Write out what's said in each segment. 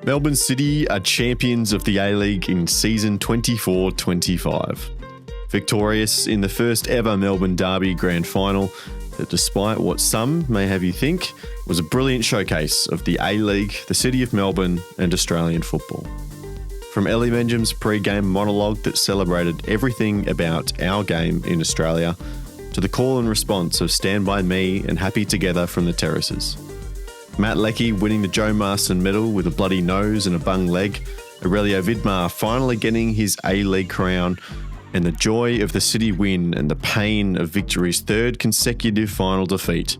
Melbourne City are champions of the A-League in season 24-25. Victorious in the first ever Melbourne Derby Grand Final that, despite what some may have you think, was a brilliant showcase of the A-League, the City of Melbourne and Australian football. From Ellie Benjam's pre-game monologue that celebrated everything about our game in Australia, to the call and response of Stand By Me and Happy Together from the terraces. Matt Leckie winning the Joe Marston medal with a bloody nose and a bung leg, Aurelio Vidmar finally getting his A-League crown, and the joy of the City win and the pain of Victory's third consecutive final defeat.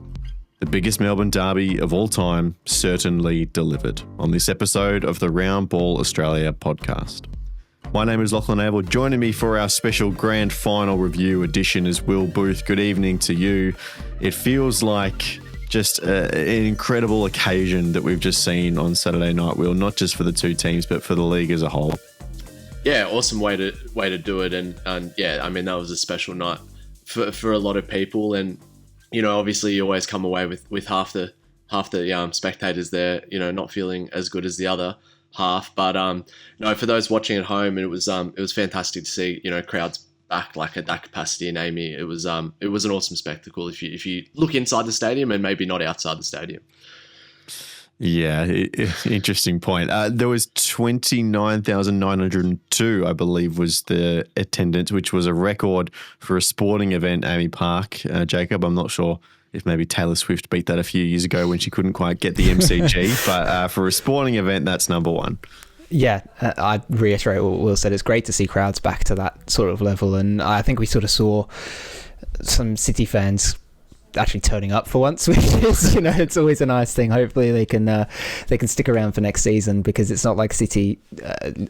The biggest Melbourne derby of all time certainly delivered on this episode of the Round Ball Australia podcast. My name is Lachlan Avil. Joining me for our special grand final review edition is Will Booth. Good evening to you. It feels like just an incredible occasion that we've just seen on Saturday night, Will, not just for the two teams, but for the league as a whole. Yeah, awesome way to do it. And yeah, I mean, that was a special night for a lot of people. And, you know, obviously you always come away with half the spectators there, you know, not feeling as good as the other half. But no, for those watching at home, it was fantastic to see, you know, crowds back like at that capacity in Amy. It was an awesome spectacle if you look inside the stadium and maybe not outside the stadium. Yeah, interesting point. There was 29,902, I believe, was the attendance, which was a record for a sporting event, Amy Park. Jacob, I'm not sure if maybe Taylor Swift beat that a few years ago when she couldn't quite get the MCG, but for a sporting event, that's number one. Yeah, I'd reiterate what Will said. It's great to see crowds back to that sort of level, and I think we sort of saw some City fans actually turning up for once, which is, you know, it's always a nice thing. Hopefully they can stick around for next season, because it's not like City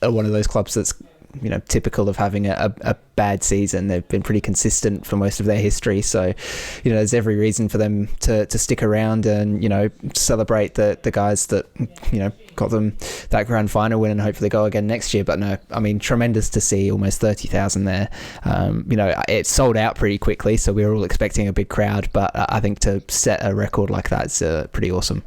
are one of those clubs that's, you know, typical of having a bad season. They've been pretty consistent for most of their history, so, you know, there's every reason for them to stick around and, you know, celebrate the guys that, you know, got them that grand final win and hopefully go again next year. But no, I mean, tremendous to see almost 30,000 there. You know, it sold out pretty quickly, so we were all expecting a big crowd, but I think to set a record like that is pretty awesome.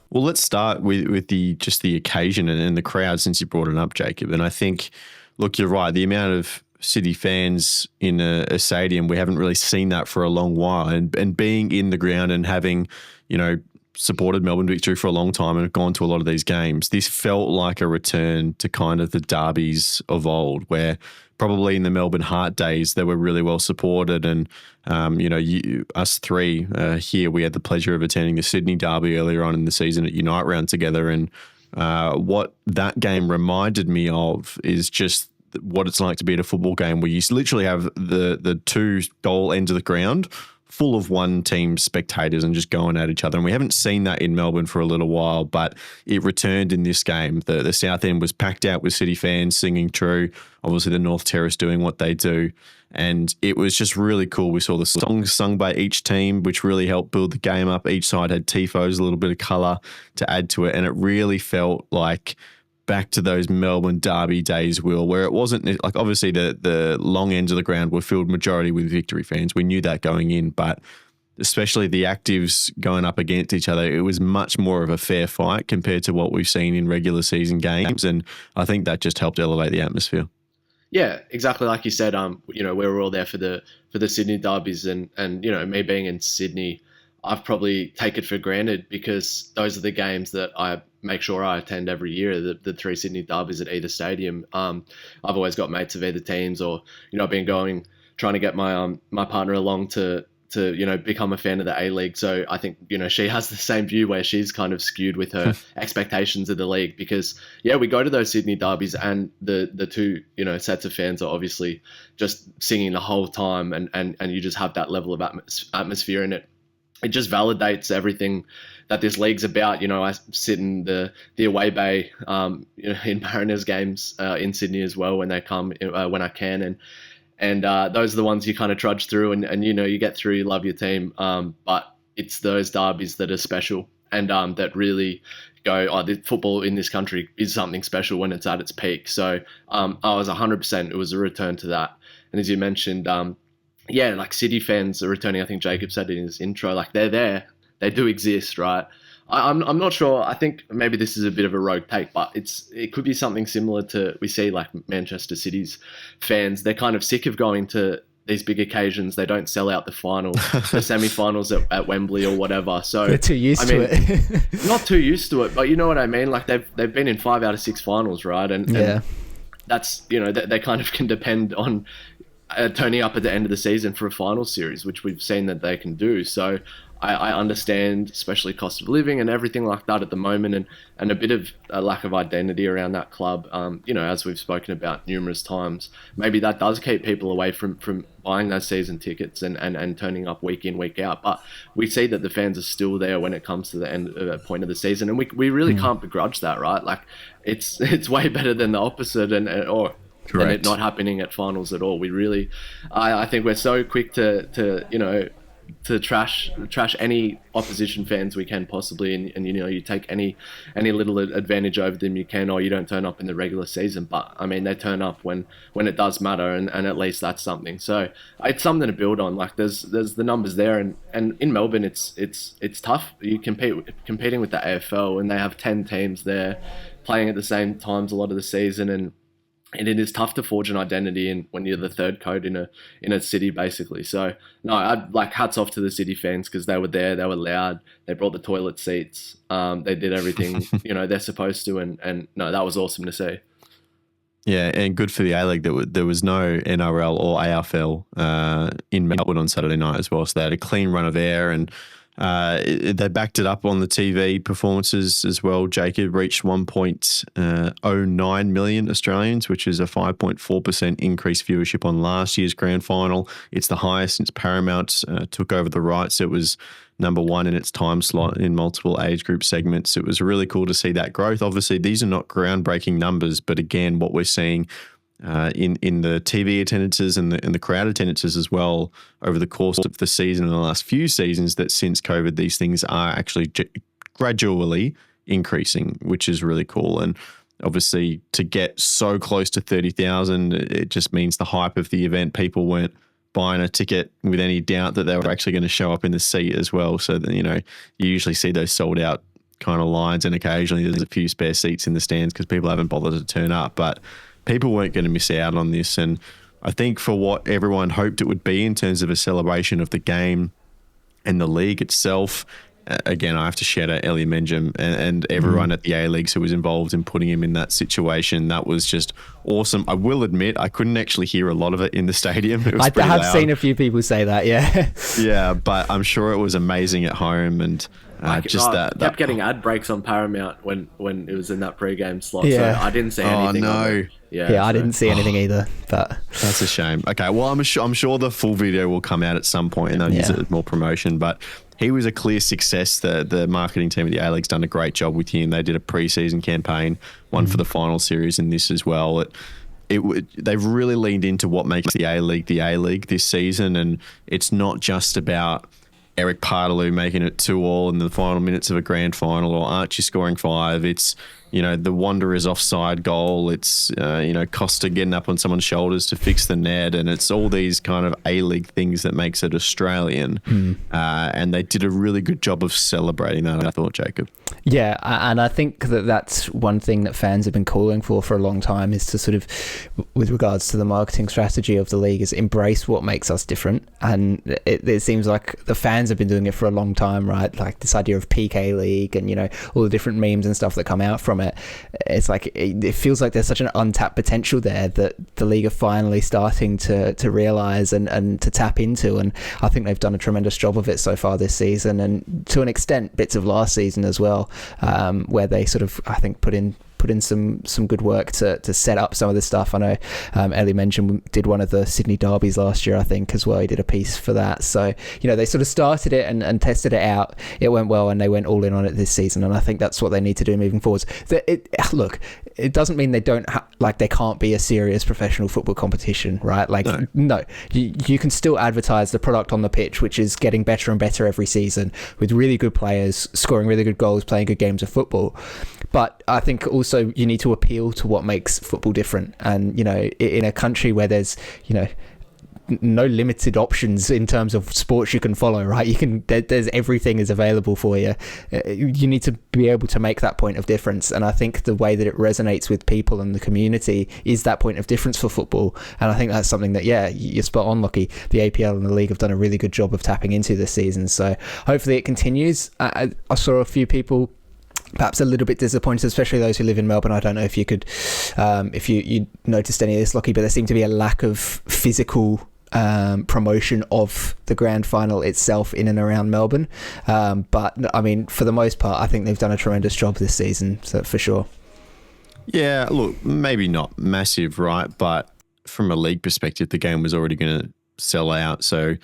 Well, let's start with the occasion and the crowd, since you brought it up, Jacob. And I think, look, you're right. The amount of City fans in a stadium, we haven't really seen that for a long while. And being in the ground and having, you know, supported Melbourne Victory for a long time and have gone to a lot of these games, this felt like a return to kind of the derbies of old, where probably in the Melbourne Heart days they were really well supported. And, you know, us three here, we had the pleasure of attending the Sydney Derby earlier on in the season at Unite Round together. And what that game reminded me of is just what it's like to be at a football game where you literally have the two goal ends of the ground full of one team spectators and just going at each other. And we haven't seen that in Melbourne for a little while, but it returned in this game. The South End was packed out with City fans singing True. Obviously the North Terrace doing what they do. And it was just really cool. We saw the songs sung by each team, which really helped build the game up. Each side had tifos, a little bit of colour to add to it. And it really felt like back to those Melbourne Derby days, Will, where it wasn't like, obviously the long ends of the ground were filled majority with Victory fans. We knew that going in, but especially the actives going up against each other, it was much more of a fair fight compared to what we've seen in regular season games. And I think that just helped elevate the atmosphere. Yeah, exactly like you said. You know, we were all there for the Sydney derbies, and you know, me being in Sydney, I've probably taken it for granted because those are the games that I make sure I attend every year, the three Sydney derbies at either stadium. I've always got mates of either teams, or, you know, I've been trying to get my partner along to, you know, become a fan of the A-League. So I think, you know, she has the same view where she's kind of skewed with her expectations of the league, because, yeah, we go to those Sydney derbies and the two, you know, sets of fans are obviously just singing the whole time, and you just have that level of atmosphere in it. It just validates everything that this league's about. You know, I sit in the away bay, you know, in Mariners games in Sydney as well when they come, when I can, and those are the ones you kind of trudge through, and you know, you get through, you love your team, but it's those derbies that are special, and that really go, oh, the football in this country is something special when it's at its peak. So I was 100%, it was a return to that. And as you mentioned, yeah, like City fans are returning. I think Jacob said in his intro, like they're there, they do exist, right? I'm not sure. I think maybe this is a bit of a rogue take, but it could be something similar to we see like Manchester City's fans. They're kind of sick of going to these big occasions. They don't sell out the finals, the semi-finals at Wembley or whatever. So they're too used to it. Not too used to it, but you know what I mean. Like they've been in 5 out of 6 finals, right? And that's, you know, they kind of can depend on turning up at the end of the season for a final series, which we've seen that they can do. So I understand, especially cost of living and everything like that at the moment, and a bit of a lack of identity around that club. You know, as we've spoken about numerous times, maybe that does keep people away from buying those season tickets and turning up week in, week out. But we see that the fans are still there when it comes to the end point of the season, and we really can't begrudge that, right? Like it's way better than the opposite, or than it not happening at finals at all. We really, I think we're so quick to you know, to trash any opposition fans we can possibly, and you know, you take any little advantage over them you can, or you don't turn up in the regular season. But I mean, they turn up when it does matter, and at least that's something. So it's something to build on. Like there's the numbers there, and in Melbourne it's tough. You competing with the AFL, and they have 10 teams there playing at the same times a lot of the season, and it is tough to forge an identity when you're the third code in a city, basically. So no, I'd like hats off to the City fans, because they were there, they were loud, they brought the toilet seats, they did everything you know they're supposed to, and no, that was awesome to see. Yeah, and good for the A-League that there was no NRL or AFL in Melbourne on Saturday night as well. So they had a clean run of air, and they backed it up on the TV performances as well. Jacob reached 1.09 million Australians, which is a 5.4% increased viewership on last year's grand final. It's the highest since Paramount took over the rights. It was number one in its time slot in multiple age group segments. It was really cool to see that growth. Obviously, these are not groundbreaking numbers, but again, what we're seeing in the TV attendances and the crowd attendances as well over the course of the season and the last few seasons, that since COVID, these things are actually gradually increasing, which is really cool. And obviously to get so close to 30,000, it just means the hype of the event, people weren't buying a ticket with any doubt that they were actually going to show up in the seat as well. So that, you know, you usually see those sold out kind of lines, and occasionally there's a few spare seats in the stands because people haven't bothered to turn up. But people weren't going to miss out on this. And I think for what everyone hoped it would be in terms of a celebration of the game and the league itself, again, I have to shout out Ellie Menjum and everyone at the A-Leagues who was involved in putting him in that situation. That was just awesome. I will admit, I couldn't actually hear a lot of it in the stadium. It was I have loud. seen a few people say that, yeah. Yeah, but I'm sure it was amazing at home. And kept getting ad breaks on Paramount when it was in that pre-game slot. Yeah. So I didn't see anything. Oh, no. Yeah, I didn't see anything either. But that's a shame. Okay, well, I'm sure the full video will come out at some point, and they'll use it as more promotion. But he was a clear success. The marketing team at the A-League's done a great job with him. They did a pre-season campaign, one for the final series, and this as well. They've really leaned into what makes the A-League this season, and it's not just about Eric Partaloo making it 2-2 in the final minutes of a grand final, or Archie scoring 5. It's, you know, the Wanderers offside goal. It's, you know, Costa getting up on someone's shoulders to fix the net. And it's all these kind of A-League things that makes it Australian. And they did a really good job of celebrating that, I thought, Jacob. Yeah, and I think that's one thing that fans have been calling for a long time, is to sort of, with regards to the marketing strategy of the league, is embrace what makes us different. And it seems like the fans have been doing it for a long time, right? Like this idea of peak A-League and, you know, all the different memes and stuff that come out from it. It's like, it feels like there's such an untapped potential there that the league are finally starting to realise and to tap into. And I think they've done a tremendous job of it so far this season, and to an extent bits of last season as well, where they sort of, I think, put in some good work to set up some of this stuff. I know Ellie did one of the Sydney derbies last year, I think, as well. He did a piece for that. So, you know, they sort of started it and tested it out. It went well, and they went all in on it this season. And I think that's what they need to do moving forwards. Look, it doesn't mean they they can't be a serious professional football competition, right? Like, no, you can still advertise the product on the pitch, which is getting better and better every season, with really good players scoring really good goals, playing good games of football. But I think also you need to appeal to what makes football different. And, you know, in a country where there's, you know, no limited options in terms of sports you can follow, right? There's everything is available for you. You need to be able to make that point of difference, and I think the way that it resonates with people and the community is that point of difference for football. And I think that's something that, yeah, you're spot on, Lockie. The APL and the league have done a really good job of tapping into this season, so hopefully it continues. I saw a few people perhaps a little bit disappointed, especially those who live in Melbourne. I don't know if you could, if you noticed any of this, Lockie, but there seemed to be a lack of physical promotion of the grand final itself in and around Melbourne. But I mean, for the most part, I think they've done a tremendous job this season, so for sure. Yeah, look, maybe not massive, right? But from a league perspective, the game was already going to sell out. So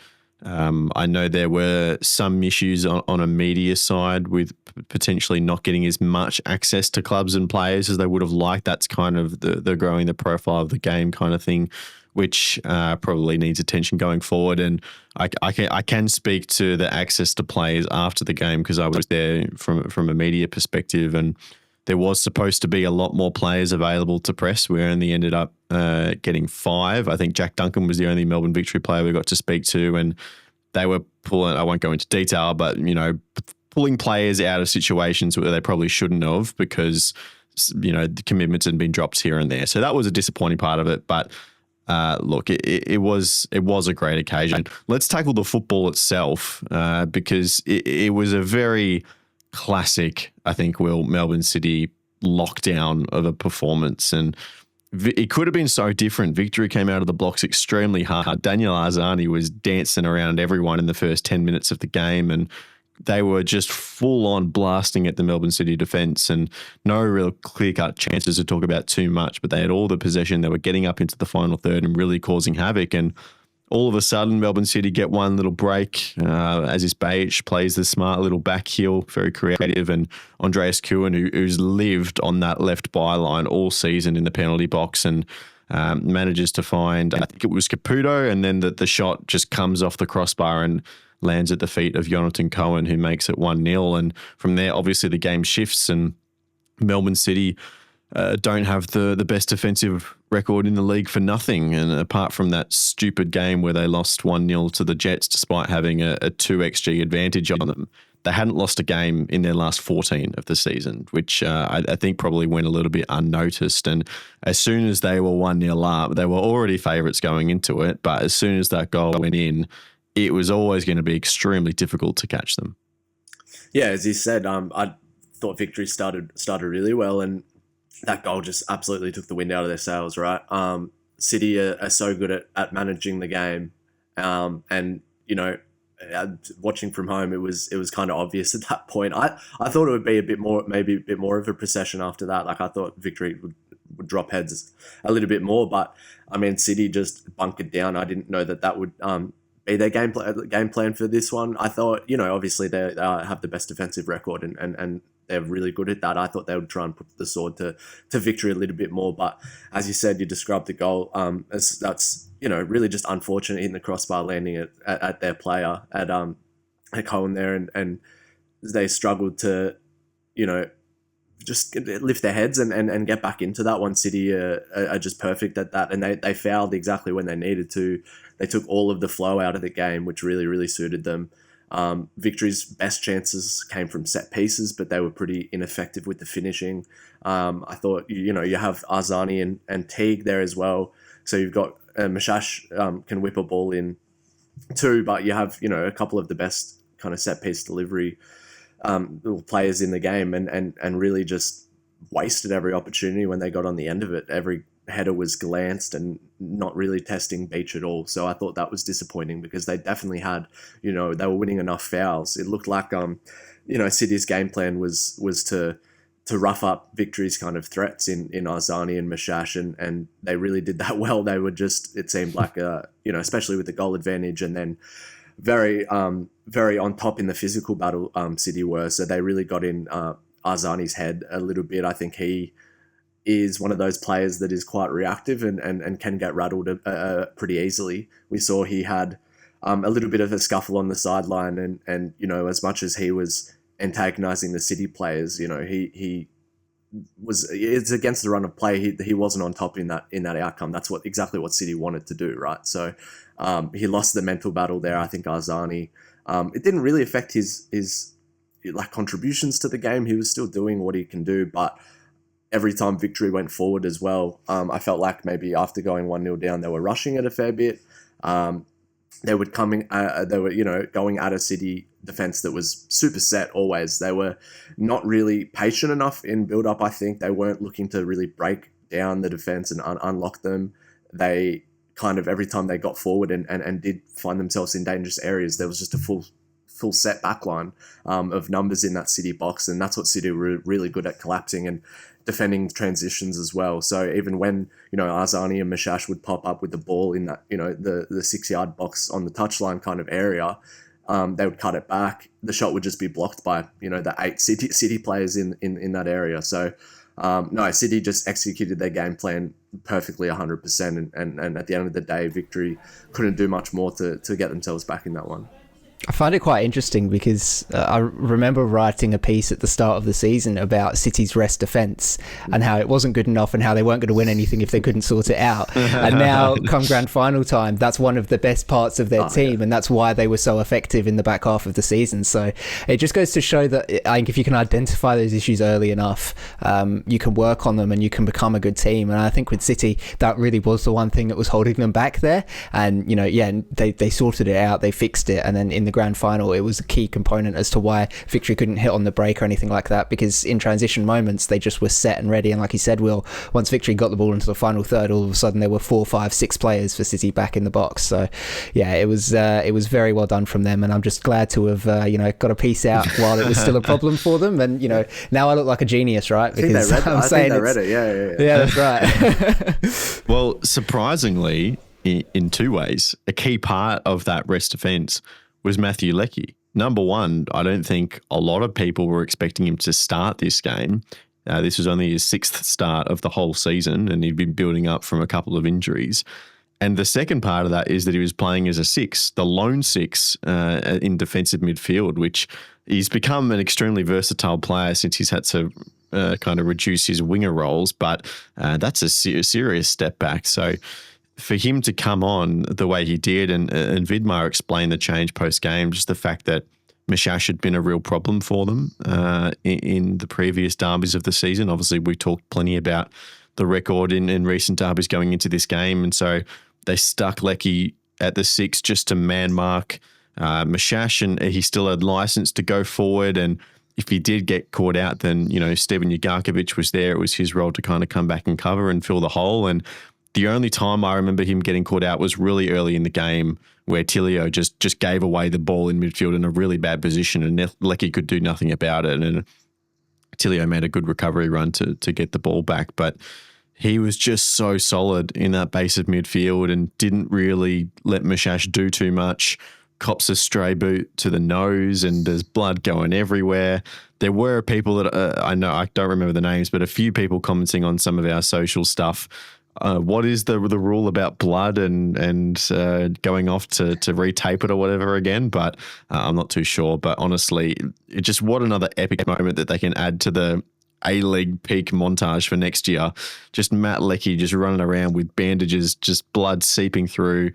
I know there were some issues on a media side with potentially not getting as much access to clubs and players as they would have liked. That's kind of the growing the profile of the game kind of thing, which probably needs attention going forward. And I can speak to the access to players after the game because I was there from a media perspective, and there was supposed to be a lot more players available to press. We only ended up getting 5. I think Jack Duncan was the only Melbourne Victory player we got to speak to, and they were pulling, I won't go into detail, but, pulling players out of situations where they probably shouldn't have because, the commitments had been dropped here and there. So that was a disappointing part of it. But look, it was a great occasion. Let's tackle the football itself because it was a very classic, I think, Melbourne City lockdown of a performance, and it could have been so different. Victory came out of the blocks extremely hard. Daniel Arzani was dancing around everyone in the first 10 minutes of the game, and they were just full on blasting at the Melbourne City defence, and no real clear-cut chances to talk about too much, but they had all the possession. They were getting up into the final third and really causing havoc, and all of a sudden, Melbourne City get one little break. Aziz Bayic plays the smart little back heel, very creative, and Andreas Kuhn, who's lived on that left byline all season in the penalty box, and manages to find, I think it was Caputo, and then the shot just comes off the crossbar and lands at the feet of Jonathan Cohen, who makes it 1-0. And from there, obviously, the game shifts, and Melbourne City don't have the best defensive record in the league for nothing. And apart from that stupid game where they lost 1-0 to the Jets despite having a 2xG advantage on them, they hadn't lost a game in their last 14 of the season, which I think probably went a little bit unnoticed. And as soon as they were 1-0 up, they were already favourites going into it. But as soon as that goal went in, it was always going to be extremely difficult to catch them. Yeah, as you said, I thought Victory started really well, and that goal just absolutely took the wind out of their sails, right? City are so good at managing the game, and watching from home, it was kind of obvious at that point. I thought it would be maybe a bit more of a procession after that. Like I thought Victory would drop heads a little bit more, but I mean City just bunkered down. I didn't know that would be their game plan for this one. I thought obviously they have the best defensive record and they're really good at that. I thought they would try and put the sword to Victory a little bit more. But as you said, you described the goal. That's really just unfortunate in the crossbar landing at their player at Cohen there, and they struggled to just lift their heads and get back into that one. City are just perfect at that, and they fouled exactly when they needed to. They took all of the flow out of the game, which really, really suited them. Victory's best chances came from set pieces, but they were pretty ineffective with the finishing. I thought, you have Arzani and Teague there as well. So you've got Mashash can whip a ball in too, but you have, a couple of the best kind of set piece delivery players in the game and really just wasted every opportunity when they got on the end of it. Every header was glanced and not really testing Beach at all. So I thought that was disappointing because they definitely had, they were winning enough fouls. It looked like, City's game plan was to rough up Victory's kind of threats in Arzani and Mashash, and they really did that well. They were just, it seemed like, especially with the goal advantage, and then very on top in the physical battle, City were. So they really got in Arzani's head a little bit. I think he is one of those players that is quite reactive and can get rattled pretty easily. We saw he had a little bit of a scuffle on the sideline, and as much as he was antagonizing the City players, he it's against the run of play. He wasn't on top in that outcome. That's exactly what City wanted to do, right? So he lost the mental battle there. I think Arzani. It didn't really affect his like contributions to the game. He was still doing what he can do, but every time Victory went forward as well, I felt like maybe after going 1-0 down, they were rushing it a fair bit. They were going at a City defense that was super set always. They were not really patient enough in build-up, I think. They weren't looking to really break down the defense and unlock them. They kind of, every time they got forward and did find themselves in dangerous areas, there was just a full set backline of numbers in that City box, and that's what City were really good at, collapsing and defending transitions as well. So even when, Arzani and Mashash would pop up with the ball in that, the 6-yard box on the touchline kind of area, they would cut it back. The shot would just be blocked by, the 8 City players in that area. So no, City just executed their game plan perfectly 100%. And at the end of the day, Victory couldn't do much more to get themselves back in that one. I find it quite interesting because I remember writing a piece at the start of the season about City's rest defence and how it wasn't good enough and how they weren't going to win anything if they couldn't sort it out. And now, come grand final time, that's one of the best parts of their team, and that's why they were so effective in the back half of the season. So it just goes to show that I think if you can identify those issues early enough, you can work on them and you can become a good team. And I think with City, that really was the one thing that was holding them back there. And, they sorted it out, they fixed it, and then in the grand final, it was a key component as to why Victory couldn't hit on the break or anything like that, because in transition moments they just were set and ready. And like you said, Will, once Victory got the ball into the final third, all of a sudden there were 4, 5, 6 players for City back in the box. So yeah, it was very well done from them, and I'm just glad to have got a piece out while it was still a problem for them. And now I look like a genius, right? Because I think they read it. Yeah, that's right. Well, surprisingly, in 2 ways, a key part of that rest defence was Matthew Leckie. Number one, I don't think a lot of people were expecting him to start this game. This was only his 6th start of the whole season, and he'd been building up from a couple of injuries. And the second part of that is that he was playing as a 6, the lone 6 in defensive midfield, which he's become an extremely versatile player since he's had to kind of reduce his winger roles. But that's a serious step back. So for him to come on the way he did, and Vidmar explained the change post-game, just the fact that Mashash had been a real problem for them in the previous derbies of the season. Obviously, we talked plenty about the record in recent derbies going into this game, and so they stuck Leckie at the 6 just to man mark Mashash, and he still had license to go forward, and if he did get caught out, then, Stevan Jugarkovic was there. It was his role to kind of come back and cover and fill the hole. And the only time I remember him getting caught out was really early in the game, where Tilio just gave away the ball in midfield in a really bad position, and Leckie could do nothing about it. And Tilio made a good recovery run to get the ball back. But he was just so solid in that base of midfield and didn't really let Mashash do too much. Cops a stray boot to the nose, and there's blood going everywhere. There were people that I don't remember the names, but a few people commenting on some of our social stuff. What is the rule about blood and going off to retape it or whatever again? But I'm not too sure. But honestly, what another epic moment that they can add to the A-League peak montage for next year. Just Matt Leckie just running around with bandages, just blood seeping through.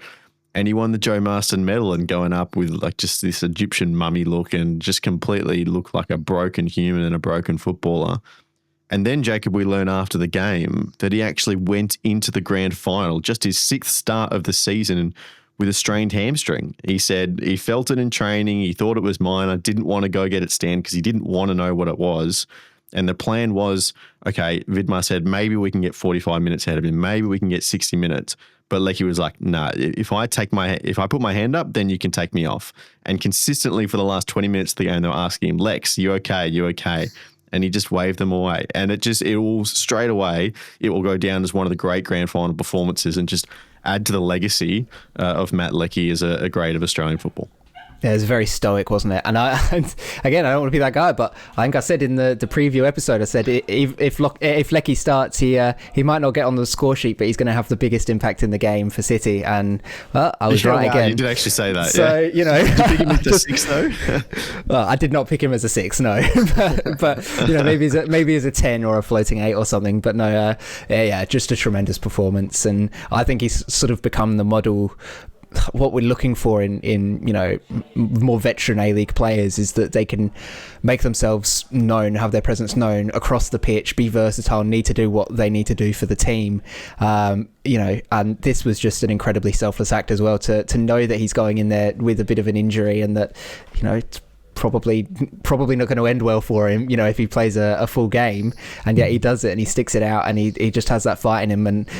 And he won the Joe Marston medal and going up with like just this Egyptian mummy look and just completely looked like a broken human and a broken footballer. And then, Jacob, we learn after the game that he actually went into the grand final, just his 6th start of the season, with a strained hamstring. He said he felt it in training. He thought it was minor, didn't want to go get it scanned because he didn't want to know what it was. And the plan was, okay, Vidmar said, maybe we can get 45 minutes out of him. Maybe we can get 60 minutes. But Leckie was like, nah, if I put my hand up, then you can take me off. And consistently for the last 20 minutes of the game, they were asking him, Lex, you okay? You okay? And he just waved them away. And it will straight away, it will go down as one of the great grand final performances and just add to the legacy of Matt Leckie as a great of Australian football. Yeah, it was very stoic, wasn't it? And again, I don't want to be that guy, but I think I said in the preview episode, I said if Lecky starts, he might not get on the score sheet, but he's going to have the biggest impact in the game for City. And well, I was right again. You did actually say that. So you know, did you pick him as a 6 though? Well, I did not pick him as a 6, no. but maybe as a 10 or a floating 8 or something. But no, just a tremendous performance, and I think he's sort of become the model. What we're looking for in more veteran A-League players is that they can make themselves known, have their presence known across the pitch, be versatile, need to do what they need to do for the team. And this was just an incredibly selfless act as well, to know that he's going in there with a bit of an injury, and that it's probably not going to end well for him, if he plays a full game, and yet he does it and he sticks it out, and he just has that fight in him. And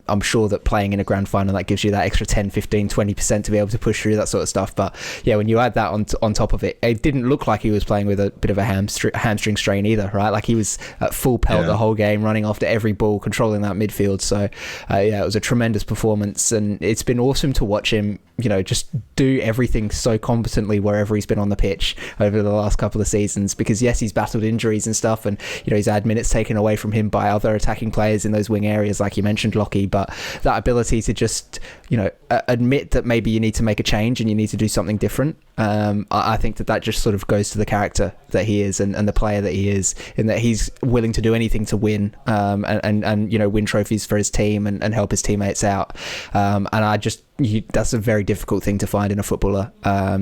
I'm sure that playing in a grand final, that gives you that extra 10, 15, 20% to be able to push through that sort of stuff. But yeah, when you add that on top of it, it didn't look like he was playing with a bit of a hamstring strain either, right? Like he was at full pelt the whole game, running after every ball, controlling that midfield. So it was a tremendous performance, and it's been awesome to watch him just do everything so competently wherever he's been on the pitch over the last couple of seasons. Because yes, he's battled injuries and stuff, and he's had minutes taken away from him by other attacking players in those wing areas, like you mentioned, Lockie. But that ability to just admit that maybe you need to make a change and you need to do something different, I think that just sort of goes to the character that he is, and the player that he is, in that he's willing to do anything to win, and win trophies for his team and help his teammates out. And that's a very difficult thing to find in a footballer.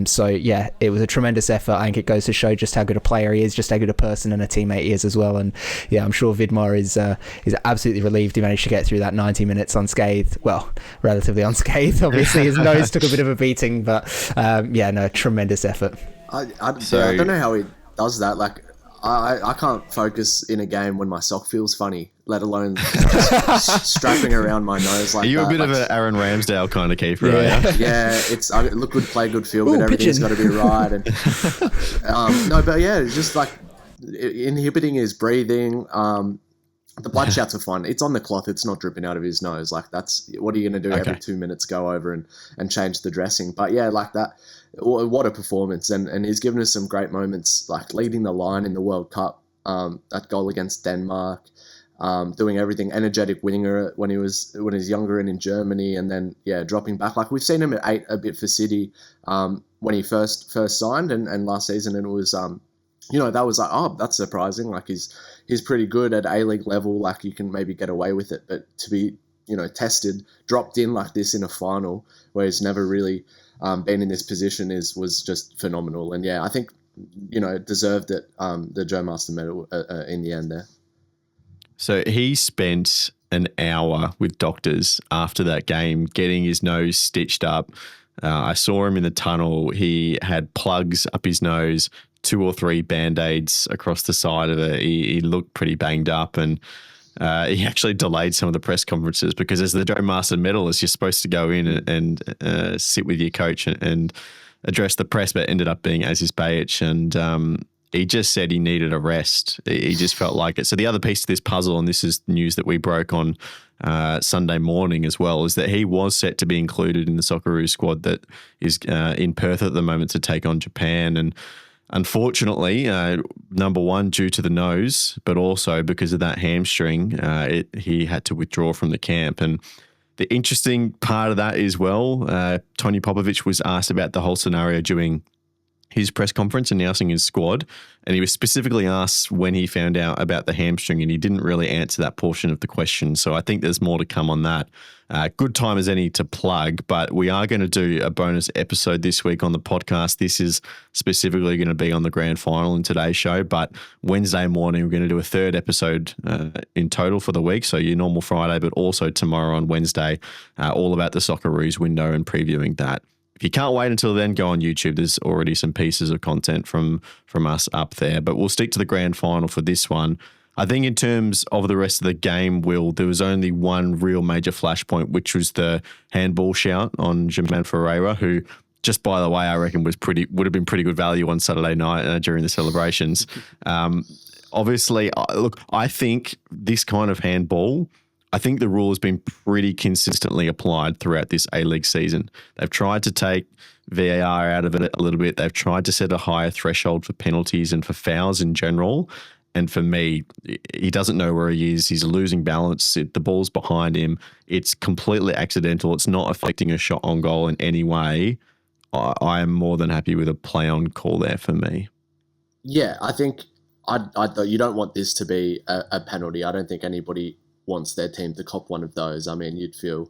So yeah, it was a tremendous effort. I think it goes to show just how good a player he is, just how good a person and a teammate he is as well. And yeah, I'm sure Vidmar is absolutely relieved he managed to get through that 90 minutes unscathed. Well, relatively unscathed. Obviously, his nose took a bit of a beating, but tremendous effort. I don't know how he does that. Like, I can't focus in a game when my sock feels funny, let alone just strapping around my nose like that. You're a bit of an Aaron Ramsdale kind of keeper, are you? Yeah, it's I look good, play good, feel good, everything's got to be right. And it's just like inhibiting his breathing. The blood shouts are fun. It's on the cloth. It's not dripping out of his nose. Like, that's what are you going to do every 2 minutes? Go over and change the dressing. But yeah, like that. What a performance! And he's given us some great moments, like leading the line in the World Cup. That goal against Denmark, doing everything. Energetic winger when he was younger and in Germany, and then dropping back. Like, we've seen him at 8 a bit for City when he first signed, and last season, and it was that was like, oh, that's surprising. Like, he's pretty good at A-League level. Like, you can maybe get away with it, but to be tested, dropped in like this in a final where he's never really been in this position was just phenomenal. And yeah, I think deserved it, the Joe Master medal in the end there. So he spent an hour with doctors after that game getting his nose stitched up. I saw him in the tunnel. He had plugs up his nose, 2 or 3 Band-Aids across the side of it. He looked pretty banged up, and he actually delayed some of the press conferences because as the Joe Master medalist, you're supposed to go in and sit with your coach and address the press, but ended up being Aziz Bayic, and he just said he needed a rest. He just felt like it. So the other piece to this puzzle, and this is news that we broke on Sunday morning as well, is that he was set to be included in the Socceroos squad that is in Perth at the moment to take on Japan. And unfortunately, number one, due to the nose, but also because of that hamstring, he had to withdraw from the camp. And the interesting part of that as well, Tony Popovic was asked about the whole scenario during his press conference announcing his squad, and he was specifically asked when he found out about the hamstring, and he didn't really answer that portion of the question. So I think there's more to come on that. Good time as any to plug, but we are going to do a bonus episode this week on the podcast. This is specifically going to be on the grand final in today's show, but Wednesday morning we're going to do a third episode in total for the week. So your normal Friday, but also tomorrow on Wednesday, all about the Socceroos window and previewing that. If you can't wait until then, go on YouTube. There's already some pieces of content from us up there. But we'll stick to the grand final for this one. I think in terms of the rest of the game, Will, there was only one real major flashpoint, which was the handball shout on Germain Ferreira, who, just by the way, I reckon would have been pretty good value on Saturday night during the celebrations. Obviously, look, I think this kind of handball I think the rule has been pretty consistently applied throughout this A-League season. They've tried to take VAR out of it a little bit. They've tried to set a higher threshold for penalties and for fouls in general. And for me, he doesn't know where he is. He's losing balance. The ball's behind him. It's completely accidental. It's not affecting a shot on goal in any way. I am more than happy with a play on call there for me. Yeah, I think you don't want this to be a penalty. I don't think anybody wants their team to cop one of those. I mean, you'd feel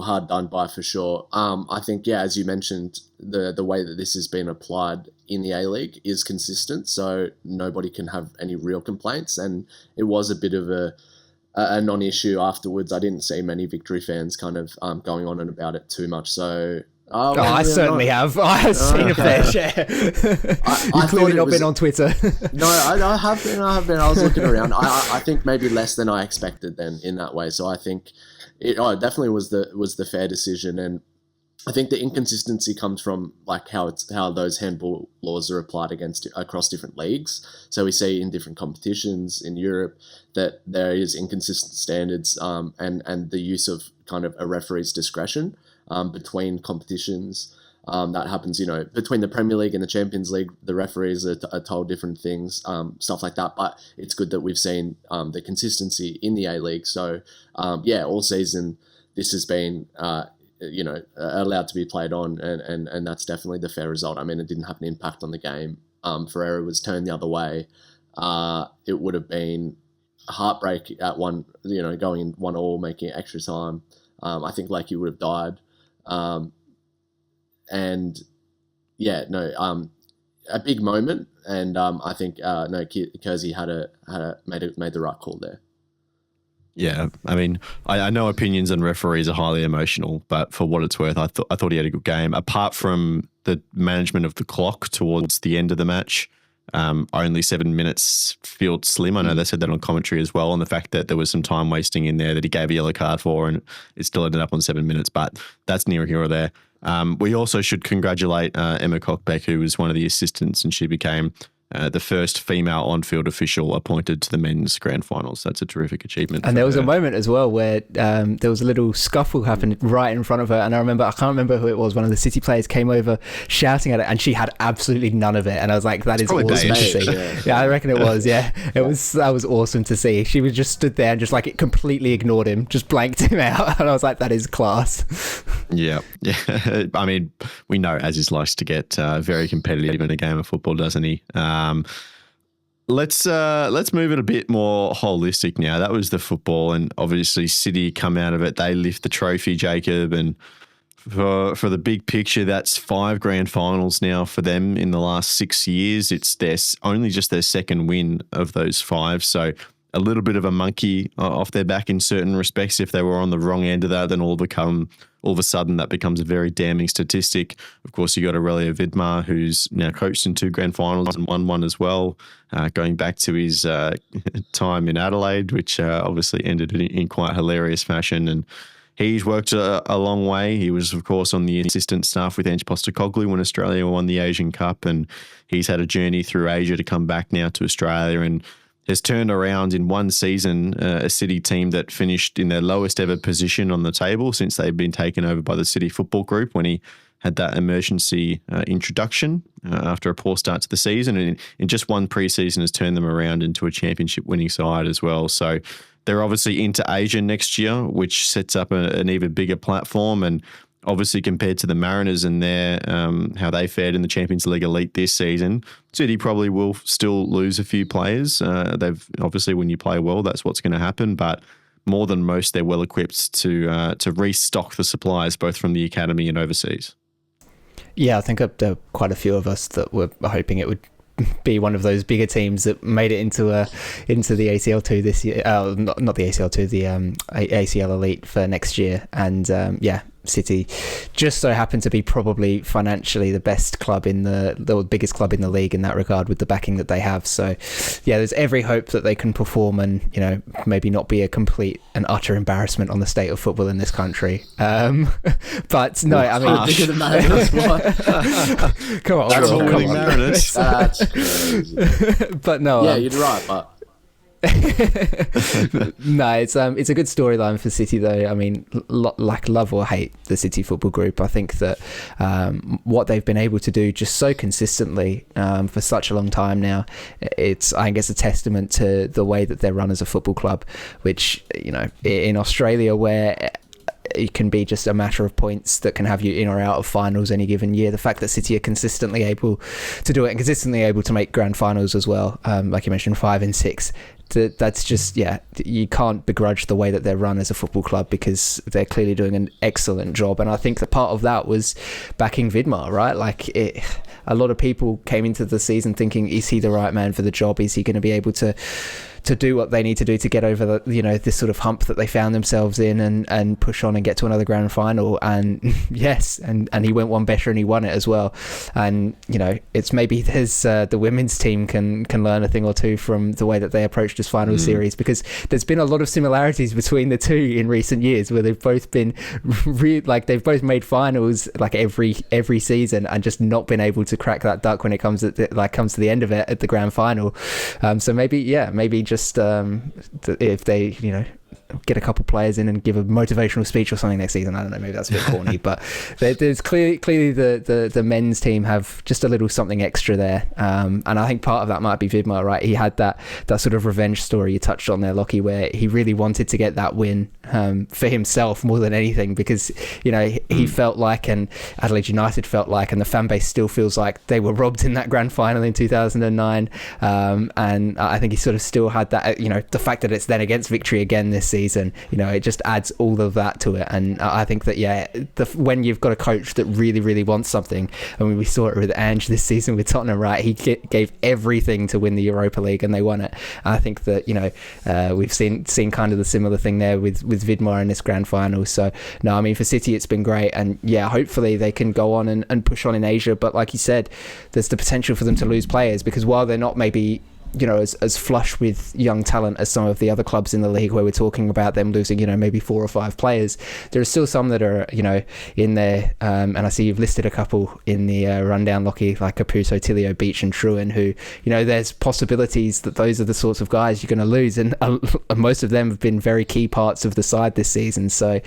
hard done by for sure. I think, yeah, as you mentioned, the way that this has been applied in the A-League is consistent, so nobody can have any real complaints. And it was a bit of a non-issue afterwards. I didn't see many Victory fans kind of going on and about it too much. So. I certainly have. I have seen a fair share. You've clearly not been on Twitter. No, I have been. I was looking around. I think maybe less than I expected then in that way. So I think it definitely was the fair decision. And I think the inconsistency comes from like how those handball laws are applied across different leagues. So we see in different competitions in Europe that there is inconsistent standards and the use of kind of a referee's discretion. Between competitions. That happens, between the Premier League and the Champions League, the referees are told different things, stuff like that. But it's good that we've seen the consistency in the A-League. So, all season this has been, allowed to be played on, and that's definitely the fair result. I mean, it didn't have an impact on the game. Ferreira was turned the other way. It would have been a heartbreak at going 1-1, making it extra time. I think Lakey would have died. A big moment, and I think Kersey made the right call there. Yeah, I mean, I know opinions on referees are highly emotional, but for what it's worth, I thought he had a good game. Apart from the management of the clock towards the end of the match, only 7 minutes felt slim. I know they said that on commentary as well, and the fact that there was some time wasting in there that he gave a yellow card for, and it still ended up on 7 minutes, but that's near here or there. We also should congratulate Emma Cockbeck, who was one of the assistants, and she became the first female on-field official appointed to the men's grand finals. That's a terrific achievement. And there was a moment as well where there was a little scuffle happened right in front of her, and I can't remember who it was. One of the City players came over shouting at it, and she had absolutely none of it. And I was like, that is awesome to see. Yeah, I reckon it was. Yeah, that was awesome to see. She was just stood there and just like it completely ignored him, just blanked him out, and I was like, that is class. Yeah. I mean, we know Aziz likes to get very competitive in a game of football, doesn't he? Let's move it a bit more holistic now. That was the football, and obviously City come out of it. They lift the trophy, Jacob, and for the big picture, that's 5 grand finals now for them in the last 6 years. It's only just their second win of those 5, so a little bit of a monkey off their back in certain respects. If they were on the wrong end of that, then all of a sudden that becomes a very damning statistic. Of course, you got Aurelio Vidmar, who's now coached in 2 grand finals and won one as well, going back to his time in Adelaide, which obviously ended in quite hilarious fashion. And he's worked a long way. He was, of course, on the assistant staff with Ange Postecoglou when Australia won the Asian Cup, and he's had a journey through Asia to come back now to Australia and has turned around in one season a City team that finished in their lowest ever position on the table since they've been taken over by the City Football Group when he had that emergency introduction after a poor start to the season. And in just one preseason has turned them around into a championship winning side as well. So they're obviously into Asia next year, which sets up an even bigger platform. And obviously compared to the Mariners and their how they fared in the Champions League Elite this season, City probably will still lose a few players. They've obviously, when you play well, that's what's going to happen. But more than most, they're well equipped to restock the supplies both from the academy and overseas. Yeah, I think there were quite a few of us that were hoping it would be one of those bigger teams that made it into the ACL2 this year. Not the ACL2, the ACL Elite for next year. And City just so happen to be probably financially the best club the biggest club in the league in that regard with the backing that they have. So yeah, there's every hope that they can perform and, maybe not be a complete and utter embarrassment on the state of football in this country. But no, I mean, bigger than that. Come on, that's crazy. But no, yeah, you're right, but No, it's a good storyline for City though. I mean, like love or hate the City Football Group, I think that what they've been able to do just so consistently for such a long time now, it's, I guess, a testament to the way that they're run as a football club, which, you know, in Australia where it can be just a matter of points that can have you in or out of finals any given year. The fact that City are consistently able to do it and consistently able to make grand finals as well, like you mentioned, 5 and 6, that's just, you can't begrudge the way that they're run as a football club, because they're clearly doing an excellent job. And I think that part of that was backing Vidmar, right? Like, a lot of people came into the season thinking, is he the right man for the job? Is he going to be able to do what they need to do to get over the, you know, this sort of hump that they found themselves in, and push on and get to another grand final? And yes, and he went one better and he won it as well. And, you know, it's maybe there's the women's team can learn a thing or two from the way that they approached this final series, because there's been a lot of similarities between the two in recent years, where they've both been like they've both made finals like every season and just not been able to crack that duck when it comes to the end of it at the grand final. So maybe just if they, you know, get a couple players in and give a motivational speech or something next season. I don't know, maybe that's a bit corny, but there's clearly the men's team have just a little something extra there, and I think part of that might be Vidmar, right? He had that sort of revenge story you touched on there, Lockie, where he really wanted to get that win for himself more than anything, because, you know, he felt like, and Adelaide United felt like, and the fan base still feels like, they were robbed in that grand final in 2009, and I think he sort of still had that, you know, the fact that it's then against Victory again this season, you know, it just adds all of that to it. And I think that when you've got a coach that really, really wants something, I mean, we saw it with Ange this season with Tottenham, right? He gave everything to win the Europa League and they won it. And I think that, you know, we've seen kind of the similar thing there with Vidmar in this grand final. So no, I mean, for City it's been great, and hopefully they can go on and push on in Asia. But like you said, there's the potential for them to lose players, because while they're not maybe, you know, as flush with young talent as some of the other clubs in the league, where we're talking about them losing, you know, maybe 4 or 5 players, there are still some that are, you know, in there, and I see you've listed a couple in the rundown, Lockie, like Caputo, Tilio, Beach and Truen, who, you know, there's possibilities that those are the sorts of guys you're going to lose, and most of them have been very key parts of the side this season. So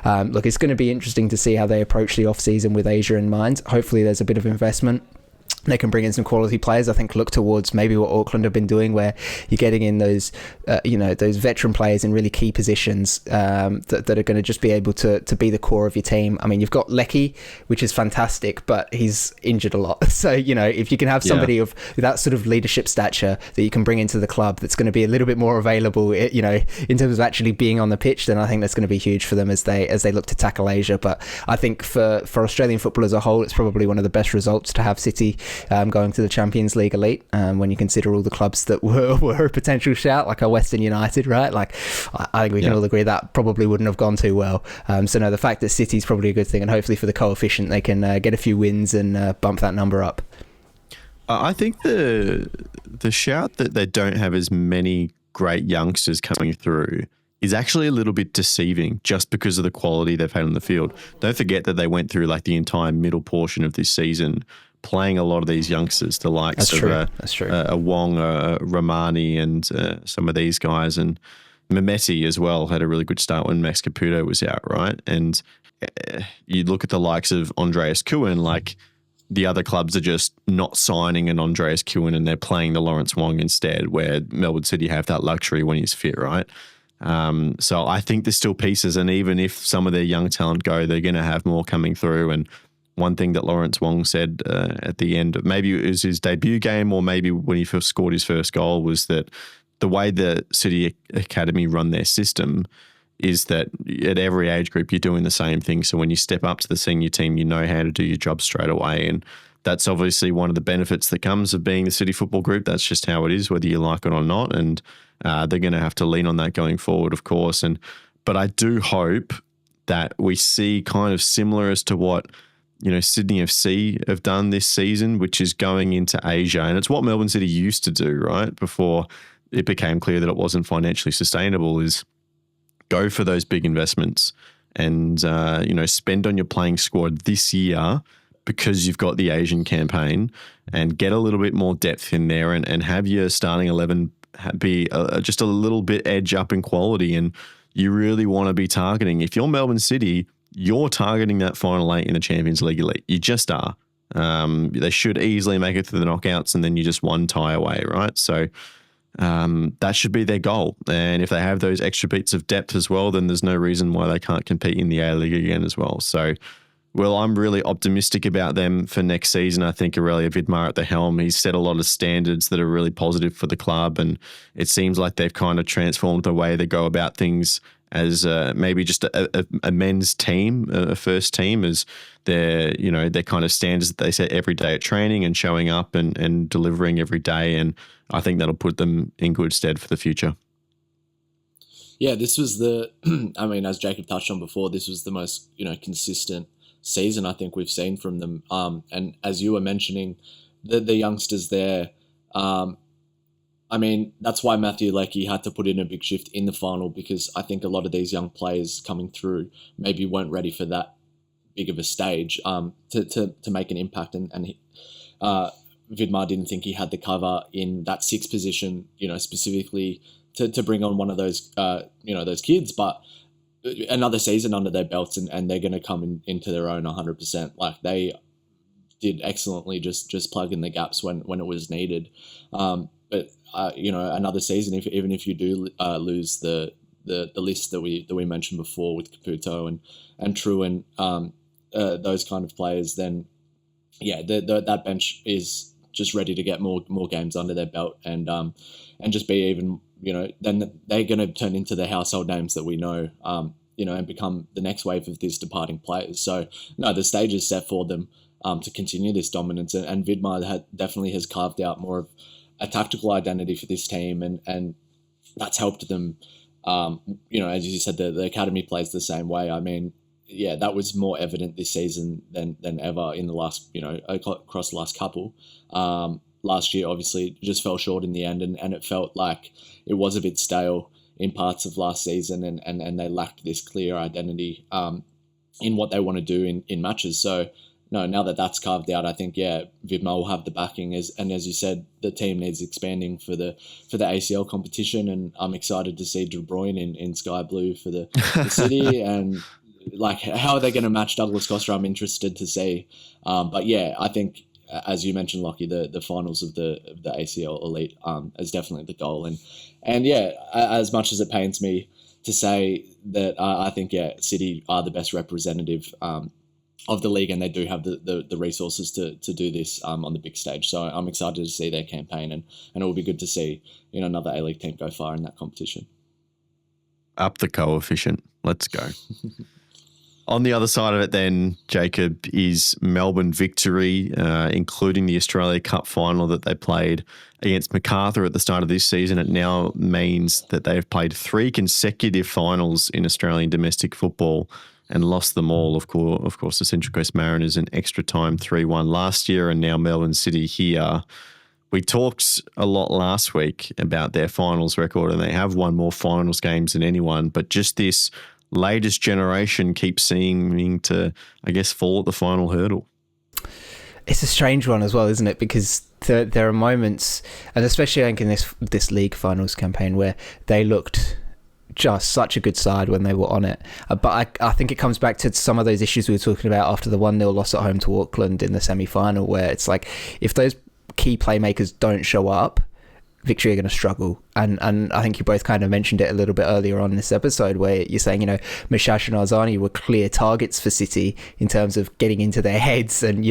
look, it's going to be interesting to see how they approach the off season with Asia in mind. Hopefully there's a bit of investment. They can bring in some quality players. I think look towards maybe what Auckland have been doing, where you're getting in those, you know, those veteran players in really key positions that are going to just be able to be the core of your team. I mean, you've got Lecky, which is fantastic, but he's injured a lot. So, you know, if you can have somebody of that sort of leadership stature that you can bring into the club, that's going to be a little bit more available, you know, in terms of actually being on the pitch, then I think that's going to be huge for them as they look to tackle Asia. But I think for Australian football as a whole, it's probably one of the best results to have City going to the Champions League elite, when you consider all the clubs that were a potential shout, like our Western United, right? Like, I think we can all agree that probably wouldn't have gone too well. So no, the fact that City's probably a good thing, and hopefully for the coefficient they can get a few wins and bump that number up. I think the shout that they don't have as many great youngsters coming through is actually a little bit deceiving, just because of the quality they've had on the field. Don't forget that they went through like the entire middle portion of this season playing a lot of these youngsters, the likes of a Wong, Romani, and some of these guys, and Mehmeti as well had a really good start when Max Caputo was out, right? And you look at the likes of Andreas Kuhn, like the other clubs are just not signing an Andreas Kuhn and they're playing the Lawrence Wong instead, where Melbourne City have that luxury when he's fit, right? So I think there's still pieces, and even if some of their young talent go, they're going to have more coming through. And one thing that Lawrence Wong said at the end, maybe it was his debut game or maybe when he first scored his first goal, was that the way the City Academy run their system is that at every age group you're doing the same thing. So when you step up to the senior team, you know how to do your job straight away. And that's obviously one of the benefits that comes of being the City Football Group. That's just how it is, whether you like it or not. And they're going to have to lean on that going forward, of course. But I do hope that we see kind of similar as to what, you know, Sydney FC have done this season, which is going into Asia. And it's what Melbourne City used to do, right? Before it became clear that it wasn't financially sustainable, is go for those big investments and, you know, spend on your playing squad this year because you've got the Asian campaign, and get a little bit more depth in there and have your starting 11 be just a little bit edge up in quality, and you really want to be targeting. If you're Melbourne City, you're targeting that final 8 in the Champions League elite. You just are. They should easily make it through the knockouts, and then you just one tie away, right? So that should be their goal. And if they have those extra beats of depth as well, then there's no reason why they can't compete in the A-League again as well. So, well, I'm really optimistic about them for next season. I think Aurelio Vidmar at the helm, he's set a lot of standards that are really positive for the club, and it seems like they've kind of transformed the way they go about things as maybe just a men's team, a first team, as their kind of standards that they set every day at training and showing up and delivering every day. And I think that'll put them in good stead for the future. Yeah, this was I mean, as Jacob touched on before, this was the most, consistent season I think we've seen from them. And as you were mentioning, the youngsters there, I mean, that's why Matthew Leckie had to put in a big shift in the final, because I think a lot of these young players coming through maybe weren't ready for that big of a stage to make an impact. And Vidmar didn't think he had the cover in that 6th position, specifically to bring on one of those, those kids. But another season under their belts, and they're going to come into their own 100%. Like, they did excellently just plug in the gaps when it was needed. But another season, even if you do lose the list that we mentioned before with Caputo and True those kind of players, then yeah, that bench is just ready to get more games under their belt and just be even, then they're going to turn into the household names that we know, and become the next wave of these departing players. So no, the stage is set for them to continue this dominance, and Vidmar definitely has carved out more of a tactical identity for this team, and that's helped them. As you said, the academy plays the same way. I mean, yeah, that was more evident this season than ever in the last, across the last couple. Last year, obviously, just fell short in the end, and it felt like it was a bit stale in parts of last season, and they lacked this clear identity in what they want to do in matches. So, no, now that that's carved out, I think, yeah, Vidmar will have the backing. As you said, the team needs expanding for the ACL competition, and I'm excited to see De Bruyne in Sky Blue for the City. And like, how are they going to match Douglas Costa? I'm interested to see. But yeah, I think, as you mentioned, Lockie, the finals of the ACL Elite is definitely the goal. And yeah, as much as it pains me to say that, I think, yeah, City are the best representative of the league, and they do have the resources to do this on the big stage. So I'm excited to see their campaign, and it will be good to see another A-League team go far in that competition. Up the coefficient. Let's go. On the other side of it then, Jacob, is Melbourne victory, including the Australia Cup final that they played against MacArthur at the start of this season. It now means that they have played 3 consecutive finals in Australian domestic football and lost them all. Of course, the Central Coast Mariners in extra time 3-1 last year, and now Melbourne City here. We talked a lot last week about their finals record, and they have won more finals games than anyone, but just this latest generation keeps seeming to, I guess, fall at the final hurdle. It's a strange one as well, isn't it? Because there are moments, and especially I think in this league finals campaign, where they looked just such a good side when they were on it. But I think it comes back to some of those issues we were talking about after the 1-0 loss at home to Auckland in the semi-final, where it's like, if those key playmakers don't show up, Victory are going to struggle. And I think you both kind of mentioned it a little bit earlier on in this episode, where you're saying, Mishash and Arzani were clear targets for City in terms of getting into their heads and,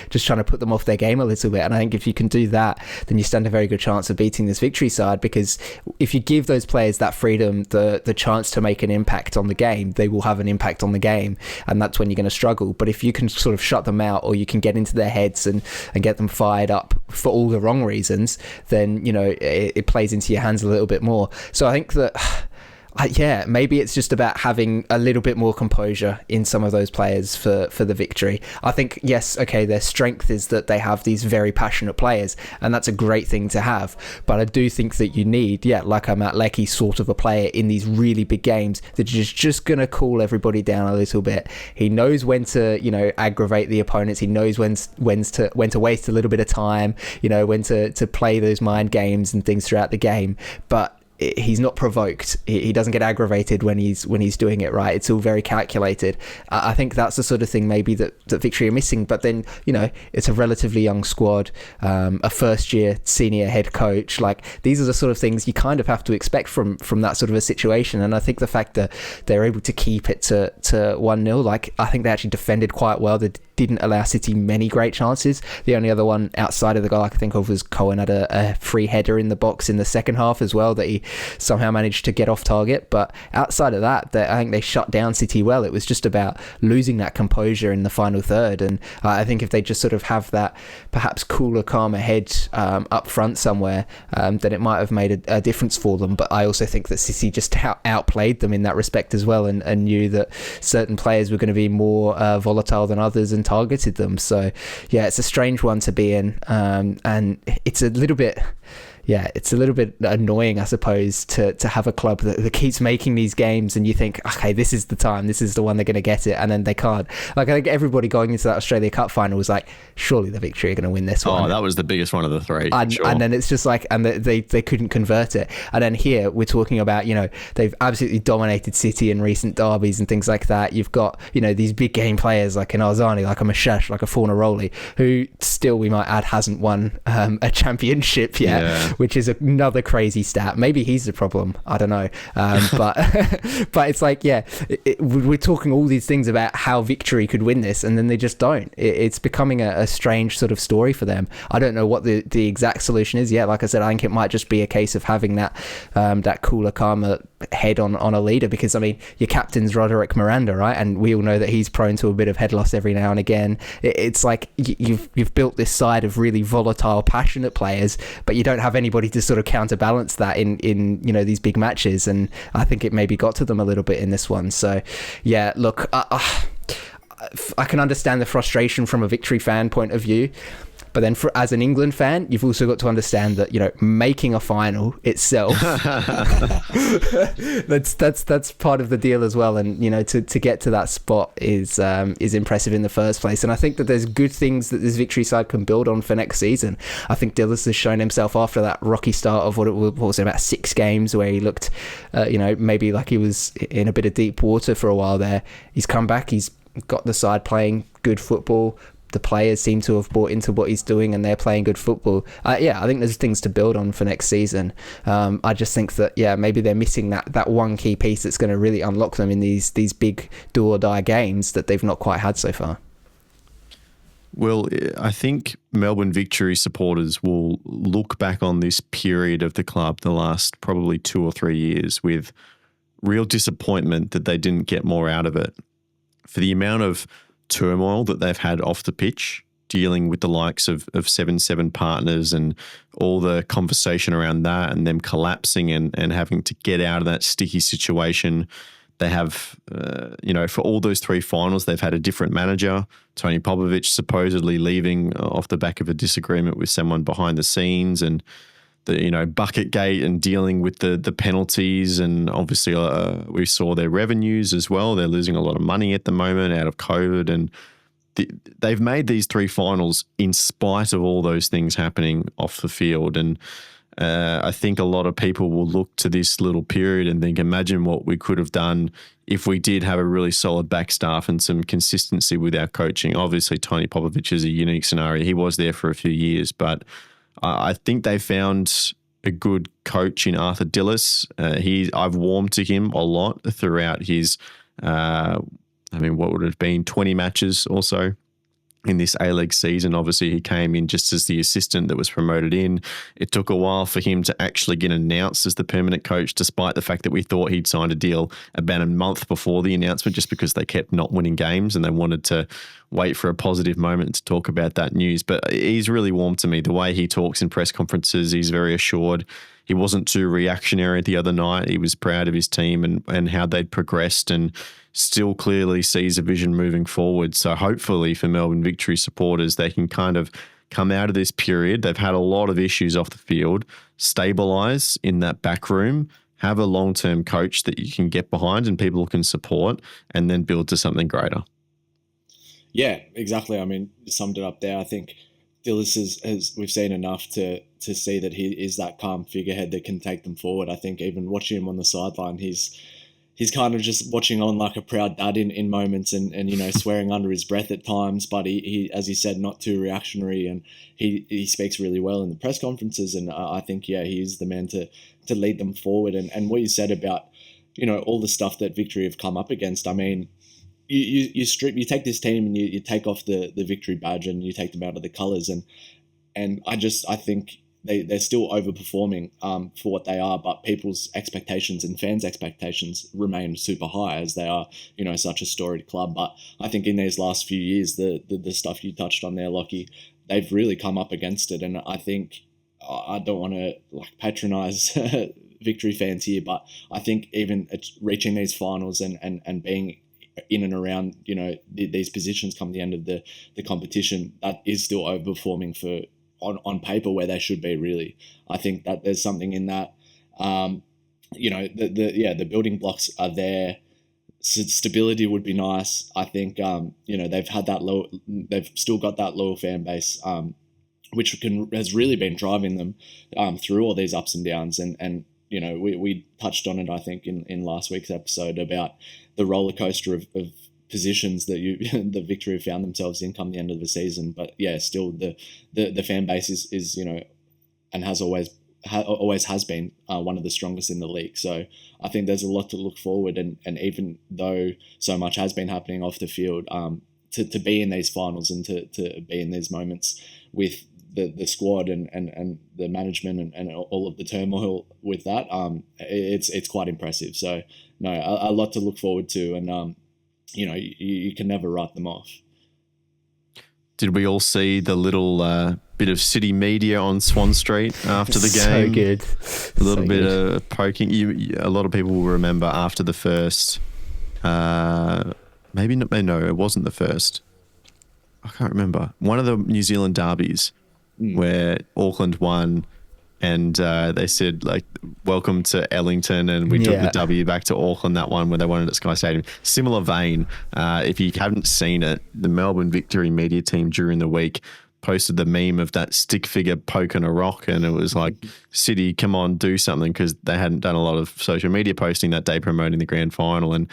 just trying to put them off their game a little bit. And I think if you can do that, then you stand a very good chance of beating this Victory side, because if you give those players that freedom, the chance to make an impact on the game, they will have an impact on the game. And that's when you're going to struggle. But if you can sort of shut them out, or you can get into their heads and get them fired up for all the wrong reasons, then, it plays into your hands a little bit more. So I think that Yeah, maybe it's just about having a little bit more composure in some of those players for the victory. I think, yes, okay, their strength is that they have these very passionate players, and that's a great thing to have. But I do think that you need, like a Matt Leckie sort of a player in these really big games that is just going to cool everybody down a little bit. He knows when to, aggravate the opponents. He knows when to waste a little bit of time, when to play those mind games and things throughout the game. But he's not provoked. He doesn't get aggravated when he's doing it, right? It's all very calculated. I think that's the sort of thing maybe that Victory are missing. But then, it's a relatively young squad, a first-year senior head coach. Like, these are the sort of things you kind of have to expect from that sort of a situation. And I think the fact that they're able to keep it to 1-0, like, I think they actually defended quite well. They didn't allow City many great chances. The only other one outside of the goal I can think of was Cohen had a free header in the box in the second half as well that he somehow managed to get off target. But outside of that, I think they shut down City well. It was just about losing that composure in the final third. And I think if they just sort of have that perhaps cooler, calmer head up front somewhere, then it might have made a difference for them. But I also think that City just outplayed them in that respect as well, and knew that certain players were going to be more volatile than others and targeted them. So yeah, it's a strange one to be in, and it's a little bit annoying, I suppose, to have a club that keeps making these games and you think, okay, this is the time, this is the one they're going to get it, and then they can't. Like, I think everybody going into that Australia Cup final was like, surely the Victory are going to win this one. Oh, that was the biggest one of the three. And then it's just like, and they couldn't convert it. And then here we're talking about, they've absolutely dominated City in recent derbies and things like that. You've got, these big game players like an Arzani, like a Mashash, like a Fornaroli, who still, we might add, hasn't won a championship yet. Yeah. Which is another crazy stat. Maybe he's the problem. I don't know. But but it's like, we're talking all these things about how Victory could win this, and then they just don't. It's becoming a strange sort of story for them. I don't know what the exact solution is. Yeah, like I said, I think it might just be a case of having that cooler, calmer head on a leader, because I mean, your captain's Roderick Miranda, right? And we all know that he's prone to a bit of head loss every now and again. It's like you've built this side of really volatile, passionate players, but you don't have anybody to sort of counterbalance that in these big matches, and I think it maybe got to them a little bit in this one. So yeah, look, I can understand the frustration from a Victory fan point of view. But then as an England fan, you've also got to understand that, making a final itself, that's part of the deal as well. And, to get to that spot is impressive in the first place. And I think that there's good things that this Victory side can build on for next season. I think Dillis has shown himself after that rocky start of what was it, about 6 games where he looked, maybe like he was in a bit of deep water for a while there. He's come back, he's got the side playing good football. The players seem to have bought into what he's doing, and they're playing good football. I think there's things to build on for next season. I just think that, maybe they're missing that one key piece that's going to really unlock them in these big do or die games that they've not quite had so far. Well, I think Melbourne Victory supporters will look back on this period of the club, the last probably 2 or 3 years, with real disappointment that they didn't get more out of it. For the amount of turmoil that they've had off the pitch, dealing with the likes of 7-7 partners and all the conversation around that, and them collapsing and having to get out of that sticky situation. They have, for all those 3 finals, they've had a different manager. Tony Popovic supposedly leaving off the back of a disagreement with someone behind the scenes, and the bucket gate and dealing with the penalties, and obviously we saw their revenues as well. They're losing a lot of money at the moment out of COVID, and they've made these 3 finals in spite of all those things happening off the field. And I think a lot of people will look to this little period and think, imagine what we could have done if we did have a really solid back staff and some consistency with our coaching. Obviously, Tony Popovic is a unique scenario. He was there for a few years, but I think they found a good coach in Arthur Dillis. I've warmed to him a lot throughout his, what would it have been, 20 matches or so in this A-League season. Obviously, he came in just as the assistant that was promoted in. It took a while for him to actually get announced as the permanent coach, despite the fact that we thought he'd signed a deal about a month before the announcement, just because they kept not winning games and they wanted to wait for a positive moment to talk about that news. But he's really warm to me. The way he talks in press conferences, he's very assured. He wasn't too reactionary the other night. He was proud of his team and how they'd progressed, and still clearly sees a vision moving forward. So hopefully for Melbourne Victory supporters, they can kind of come out of this period. They've had a lot of issues off the field, stabilise in that back room, have a long-term coach that you can get behind and people can support, and then build to something greater. Yeah, exactly. I mean, you summed it up there. I think Dillis we've seen enough to see that he is that calm figurehead that can take them forward. I think even watching him on the sideline, he's kind of just watching on like a proud dad in moments and swearing under his breath at times. But he as he said, not too reactionary, and he speaks really well in the press conferences. And I think, he is the man to lead them forward. And what you said about, all the stuff that Victory have come up against, I mean, you take this team and you take off the Victory badge and you take them out of the colours. And I think they're still overperforming for what they are, but people's expectations and fans' expectations remain super high as they are, such a storied club. But I think in these last few years, the stuff you touched on there, Lockie, they've really come up against it. And I think I don't want to patronise Victory fans here, but I think even reaching these finals and being in and around, these positions come the end of the competition, that is still overperforming for on paper where they should be, really. I think that there's something in that. The building blocks are there. Stability would be nice. I think they've still got that loyal fan base, which has really been driving them through all these ups and downs. And we touched on it, I think, in last week's episode about the roller coaster of positions that the Victory have found themselves in come the end of the season. But still the fan base is and always has been one of the strongest in the league. So I think there's a lot to look forward, and even though so much has been happening off the field, to be in these finals and to be in these moments with the squad and the management and all of the turmoil with that, it's quite impressive. So no, a lot to look forward to, and you can never write them off. Did we all see the little bit of city media on Swan Street after the game? So good. A little bit of poking. A lot of people will remember after the first. Maybe not. No, it wasn't the first. I can't remember. One of the New Zealand derbies where Auckland won, and they said, welcome to Ellington, and we took the W back to Auckland, that one where they won it at Sky Stadium. Similar vein. If you haven't seen it, the Melbourne Victory media team during the week posted the meme of that stick figure poking a rock, and it was like, City, come on, do something, because they hadn't done a lot of social media posting that day promoting the grand final, and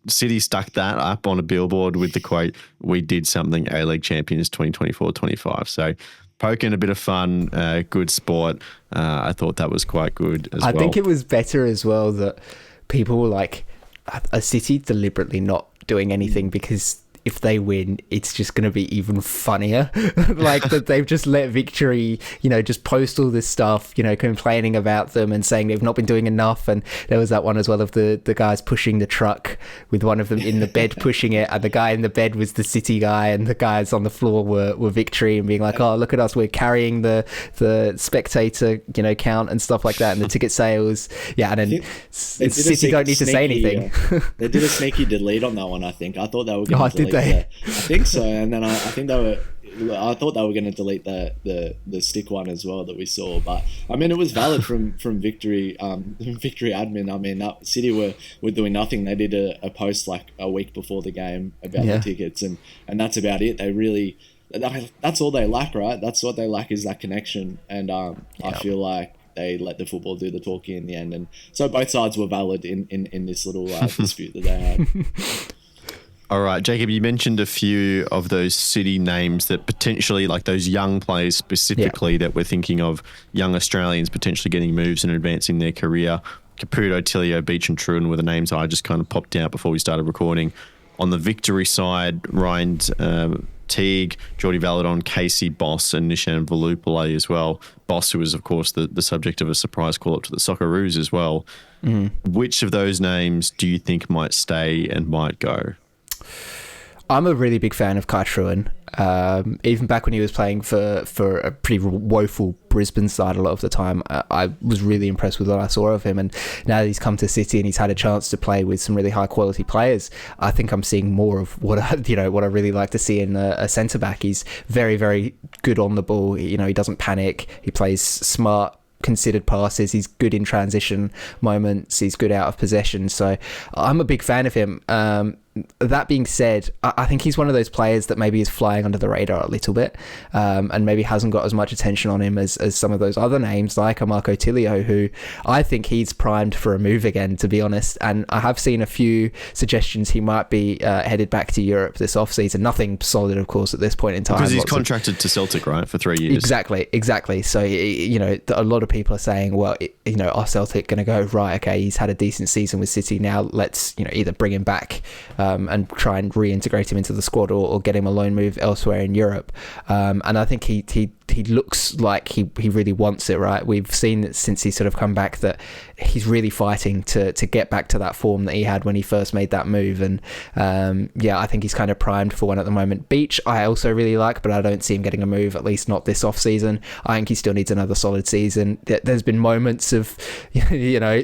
City stuck that up on a billboard with the quote, "We did something, A-League champions 2024-25. So poking, a bit of fun, good sport. I thought that was quite good as well. I think it was better as well that people were like, a City deliberately not doing anything, because if they win, it's just going to be even funnier. That they've just let Victory, just post all this stuff, complaining about them and saying they've not been doing enough. And there was that one as well of the guys pushing the truck with one of them in the bed pushing it, and the guy in the bed was the City guy, and the guys on the floor were Victory, and being like, oh, look at us, we're carrying the spectator, count and stuff like that, and the ticket sales. Yeah, and then City don't need to say anything. They did a sneaky delete on that one, I think. I thought they were going to delete I think so, and then I thought they were going to delete the stick one as well that we saw. But I mean, it was valid from Victory Victory admin. I mean, that City were doing nothing. They did a post like a week before the game about the tickets, and that's about it. They really, that's all they lack, right? That's what they lack, is that connection. And I feel like they let the football do the talking in the end, and so both sides were valid in this little dispute that they had. All right, Jacob, you mentioned a few of those City names that potentially, like those young players specifically, that we're thinking of, young Australians potentially getting moves and advancing their career. Caputo, Tilio, Beach and Truden were the names I just kind of popped out before we started recording. On the Victory side, Ryan Teague, Geordie Valadon, Casey Boss and Nishan Volupale as well. Boss, who was, of course, the subject of a surprise call-up to the Socceroos as well. Which of those names do you think might stay and might go? I'm a really big fan of Kai Truan. Even back when he was playing for a pretty woeful Brisbane side a lot of the time, I was really impressed with what I saw of him. And now that he's come to City and he's had a chance to play with some really high quality players, I think I'm seeing more of what I really like to see in a centre back. He's very, very good on the ball. He doesn't panic. He plays smart, considered passes. He's good in transition moments. He's good out of possession. So I'm a big fan of him. That being said, I think he's one of those players that maybe is flying under the radar a little bit, and maybe hasn't got as much attention on him as some of those other names like a Marco Tilio, who I think he's primed for a move again, to be honest. And I have seen a few suggestions he might be headed back to Europe this offseason. Nothing solid, of course, at this point in time. Because he's contracted to Celtic, right, for 3 years. Exactly. So, a lot of people are saying, well, are Celtic going to go, right, okay, he's had a decent season with City, now let's, either bring him back and try and reintegrate him into the squad, or get him a loan move elsewhere in Europe. And I think he looks like he really wants it, right? We've seen that since he's sort of come back that he's really fighting to get back to that form that he had when he first made that move. And I think he's kind of primed for one at the moment. Beach, I also really like, but I don't see him getting a move, at least not this off-season. I think he still needs another solid season. There's been moments of,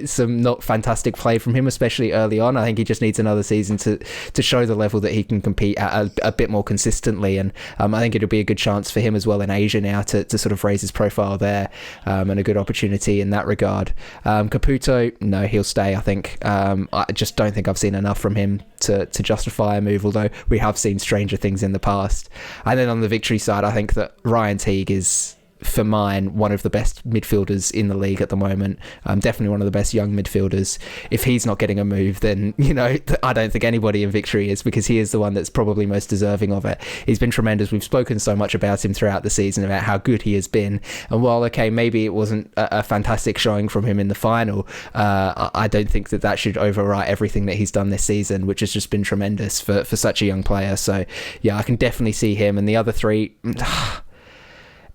some not fantastic play from him, especially early on. I think he just needs another season to show the level that he can compete at a bit more consistently. And I think it'll be a good chance for him as well in Asia now to sort of raise his profile there, and a good opportunity in that regard. Caputo, no, he'll stay, I think. I just don't think I've seen enough from him to justify a move, although we have seen stranger things in the past. And then on the Victory side, I think that Ryan Teague is, for mine, one of the best midfielders in the league at the moment. Definitely one of the best young midfielders. If he's not getting a move, then I don't think anybody in Victory is, because he is the one that's probably most deserving of it. He's been tremendous. We've spoken so much about him throughout the season, about how good he has been, and while okay, maybe it wasn't a fantastic showing from him in the final, I don't think that should overwrite everything that he's done this season, which has just been tremendous for such a young player. So yeah, I can definitely see him. And the other three,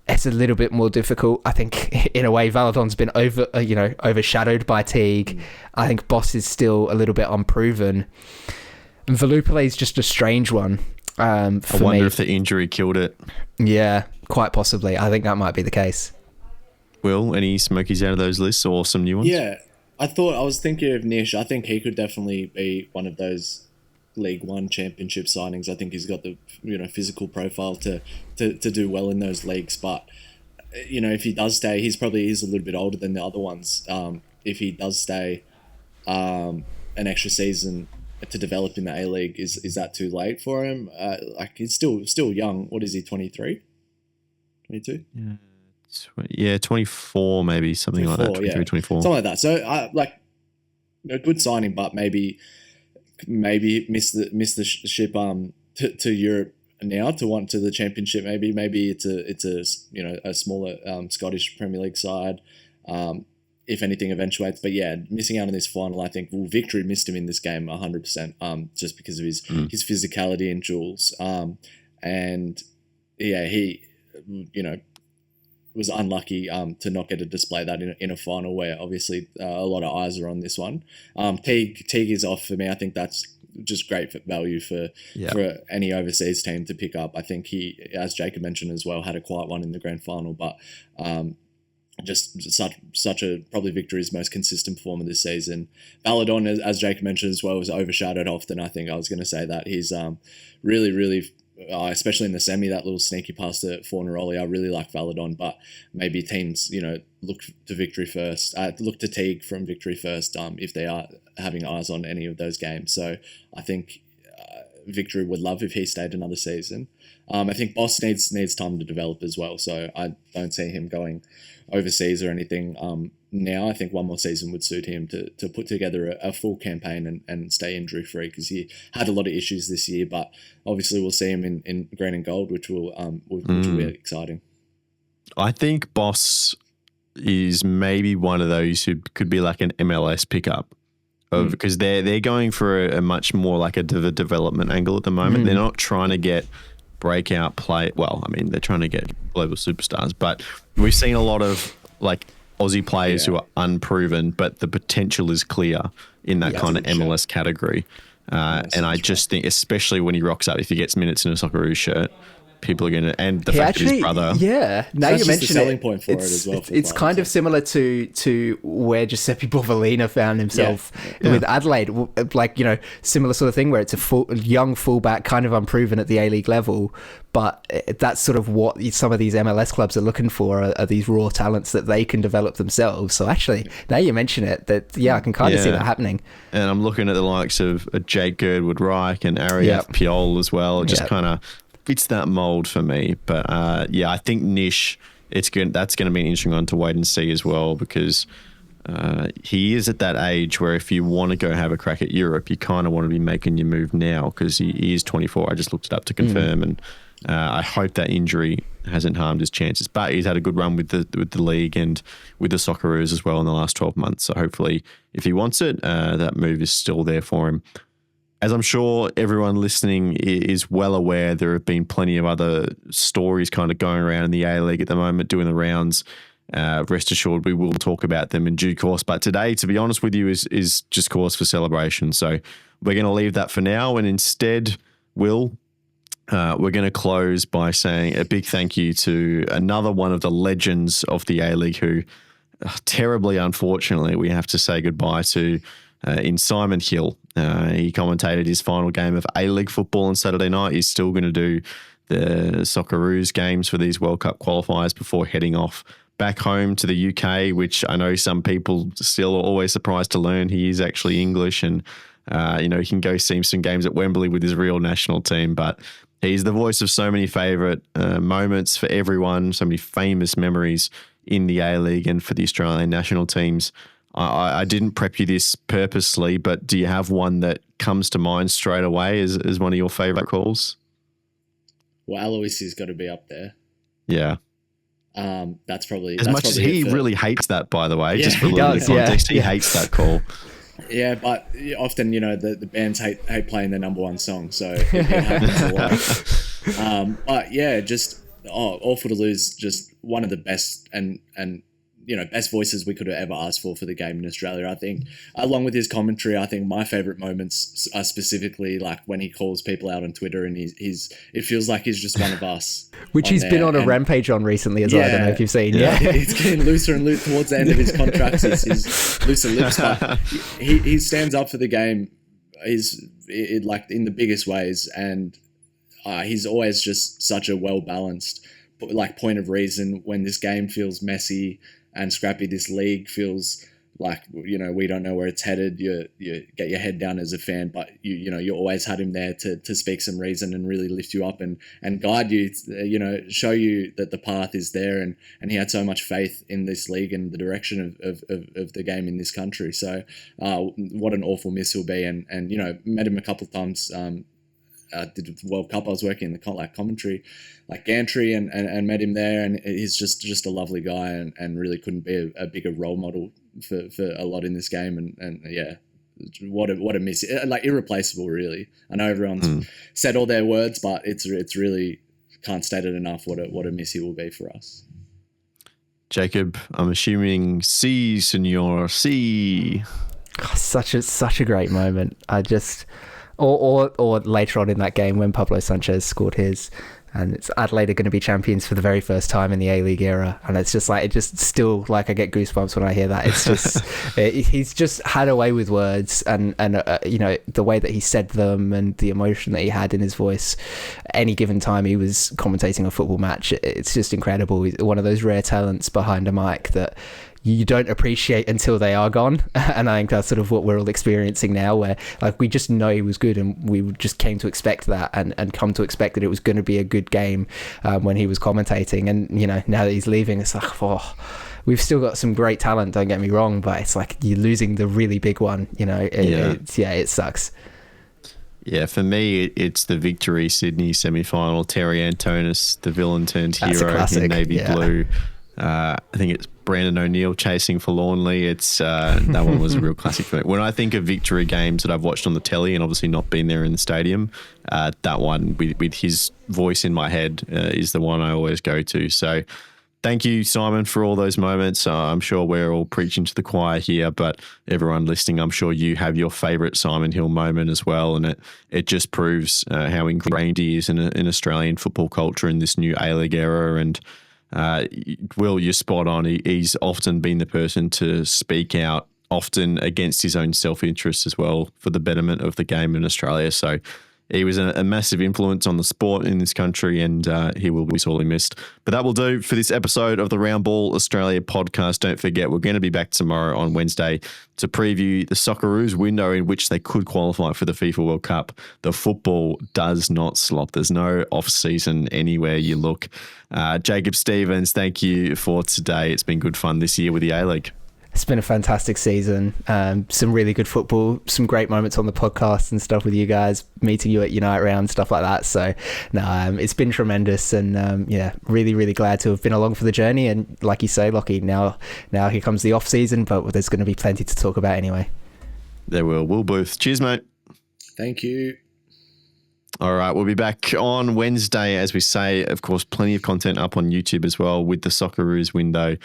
it's a little bit more difficult. I think in a way Valadon's been overshadowed by Teague. I think Boss is still a little bit unproven. And Valupale is just a strange one. I wonder if the injury killed it. Yeah, quite possibly. I think that might be the case. Will, any smokies out of those lists or some new ones? Yeah, I was thinking of Nish. I think he could definitely be one of those League One Championship signings. I think he's got the physical profile to do well in those leagues. But if he does stay, he's a little bit older than the other ones. If he does stay an extra season to develop in the A League, is that too late for him? He's still young. What is he? 23, 22? Yeah, 24 maybe, something 24, like that. 23, 24, something like that. So a good signing, but maybe miss the ship to Europe now, to the Championship. Maybe it's a smaller Scottish Premier League side, if anything eventuates. But yeah, missing out on this final, I think Victory missed him in this game 100%, just because of his physicality and duels, and yeah, he was unlucky to not get to display that in a final where obviously a lot of eyes are on this one. Teague is off for me. I think that's just great value for any overseas team to pick up. I think he, as Jacob mentioned as well, had a quiet one in the grand final, but just such a probably Victory's most consistent performer this season. Baladon, as Jacob mentioned as well, was overshadowed often. I think I was going to say that he's really especially in the semi, that little sneaky pass to Fornaroli. I really like Valadon, but maybe teams, look to Victory first. Look to Teague from Victory first, if they are having eyes on any of those games. So I think Victory would love if he stayed another season. I think Boss needs time to develop as well, so I don't see him going overseas or anything now. I think one more season would suit him to put together a full campaign and stay injury free, because he had a lot of issues this year. But obviously we'll see him in green and gold, which will be exciting. I think Boss is maybe one of those who could be like an MLS pickup, because they're going for a much more like a development angle at the moment. They're not trying to get breakout play. Well, I mean, they're trying to get global superstars, but we've seen a lot of like Aussie players who are unproven, but the potential is clear in that kind of MLS category. And I just think, especially when he rocks up, if he gets minutes in a Socceroos shirt, people are going to, and the fact that his brother. Yeah, now you mention a selling point for it as well. It's kind of similar to where Giuseppe Bovalina found himself with Adelaide, like, similar sort of thing where it's a young fullback, kind of unproven at the A-League level, but that's sort of what some of these MLS clubs are looking for, are these raw talents that they can develop themselves. So actually, now you mention it, I can kind of see that happening. And I'm looking at the likes of Jake Girdwood-Reich and Arief Piol as well. It just kind of fits that mold for me. But I think Nish, that's going to be an interesting one to wait and see as well, because he is at that age where if you want to go have a crack at Europe, you kind of want to be making your move now, because he is 24. I just looked it up to confirm, and I hope that injury hasn't harmed his chances. But he's had a good run with the league and with the Socceroos as well in the last 12 months. So hopefully, if he wants it, that move is still there for him. As I'm sure everyone listening is well aware, there have been plenty of other stories kind of going around in the A-League at the moment, doing the rounds. Rest assured, we will talk about them in due course. But today, to be honest with you, is just cause for celebration. So we're going to leave that for now. And instead, we're going to close by saying a big thank you to another one of the legends of the A-League who, terribly unfortunately, we have to say goodbye to, in Simon Hill. He commentated his final game of A-League football on Saturday night. He's still going to do the Socceroos games for these World Cup qualifiers before heading off back home to the UK, which I know some people still are always surprised to learn he is actually English, and he can go see some games at Wembley with his real national team. But he's the voice of so many favourite moments for everyone, so many famous memories in the A-League and for the Australian national teams. I didn't prep you this purposely, but do you have one that comes to mind straight away as one of your favourite calls? Well, Aloisi's got to be up there. Yeah. That's probably as much as he really hates that, by the just for a little bit of context, he hates that call. Yeah, but often the bands hate playing their number one song, so it happens a lot. But yeah, just Awful to Lose, just one of the best and best voices we could have ever asked for the game in Australia. I think, along with his commentary, I think my favourite moments are specifically like when he calls people out on Twitter, and it feels like he's just one of us. Which he's been on a rampage on recently as well. I don't know if you've seen. Yeah, it's getting looser and looser towards the end of his contract. His looser lips, but he stands up for the game. He's like in the biggest ways, and he's always just such a well-balanced point of reason when this game feels messy and scrappy. This league feels like, we don't know where it's headed. You get your head down as a fan, but you always had him there to speak some reason and really lift you up and guide you, show you that the path is there. And he had so much faith in this league and the direction of the game in this country. So what an awful miss he'll be. And met him a couple of times. Did the World Cup. I was working in the commentary, like gantry, and met him there, and he's just a lovely guy, and really couldn't be a bigger role model for a lot in this game, and yeah, what a miss, like irreplaceable, really. I know everyone's said all their words, but it's really can't state it enough what a miss he will be for us. Jacob, I'm assuming C, Senor C. Oh, such a great moment. I just. Or later on in that game when Pablo Sanchez scored his, and it's Adelaide are going to be champions for the very first time in the A-League era, and it's just like, still I get goosebumps when I hear that. It's just he's just had a way with words, and the way that he said them and the emotion that he had in his voice any given time he was commentating a football match. It's just incredible. He's one of those rare talents behind a mic that you don't appreciate until they are gone. And I think that's sort of what we're all experiencing now, where like we just know he was good, and we just came to expect that and come to expect that it was going to be a good game when he was commentating. And now that he's leaving, it's like, we've still got some great talent, don't get me wrong, but it's like you're losing the really big one. It sucks. Yeah, for me, it's the Victory Sydney semi-final. Terry Antonis, the villain turned hero in navy blue. I think it's Brandon O'Neill chasing forlornly. It's that one was a real classic for me. When I think of Victory games that I've watched on the telly and obviously not been there in the stadium, that one with his voice in my head is the one I always go to. So thank you, Simon, for all those moments. I'm sure we're all preaching to the choir here, but everyone listening, I'm sure you have your favourite Simon Hill moment as well, and it just proves how ingrained he is in Australian football culture in this new A-League era. And Will, you're spot on. He's often been the person to speak out, often against his own self-interest as well, for the betterment of the game in Australia. So he was a massive influence on the sport in this country, and he will be sorely missed. But that will do for this episode of the Round Ball Australia podcast. Don't forget, we're going to be back tomorrow on Wednesday to preview the Socceroos window in which they could qualify for the FIFA World Cup. The football does not stop. There's no off-season anywhere you look. Jacob Stevens, thank you for today. It's been good fun this year with the A-League. It's been a fantastic season. Some really good football, some great moments on the podcast and stuff with you guys, meeting you at Unite Round, stuff like that. So, no, it's been tremendous, and really, really glad to have been along for the journey. And like you say, Lockie, now here comes the off season, but there's going to be plenty to talk about anyway. There will. Will Booth. Cheers, mate. Thank you. All right, we'll be back on Wednesday, as we say. Of course, plenty of content up on YouTube as well with the Socceroos window.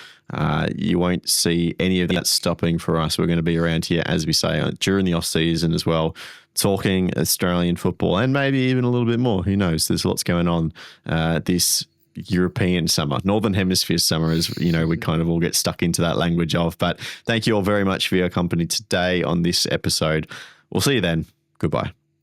You won't see any of that stopping for us. We're going to be around here, as we say, during the off-season as well, talking Australian football and maybe even a little bit more. Who knows? There's lots going on this European summer, Northern Hemisphere summer, as you know, we kind of all get stuck into that language of. But thank you all very much for your company today on this episode. We'll see you then. Goodbye.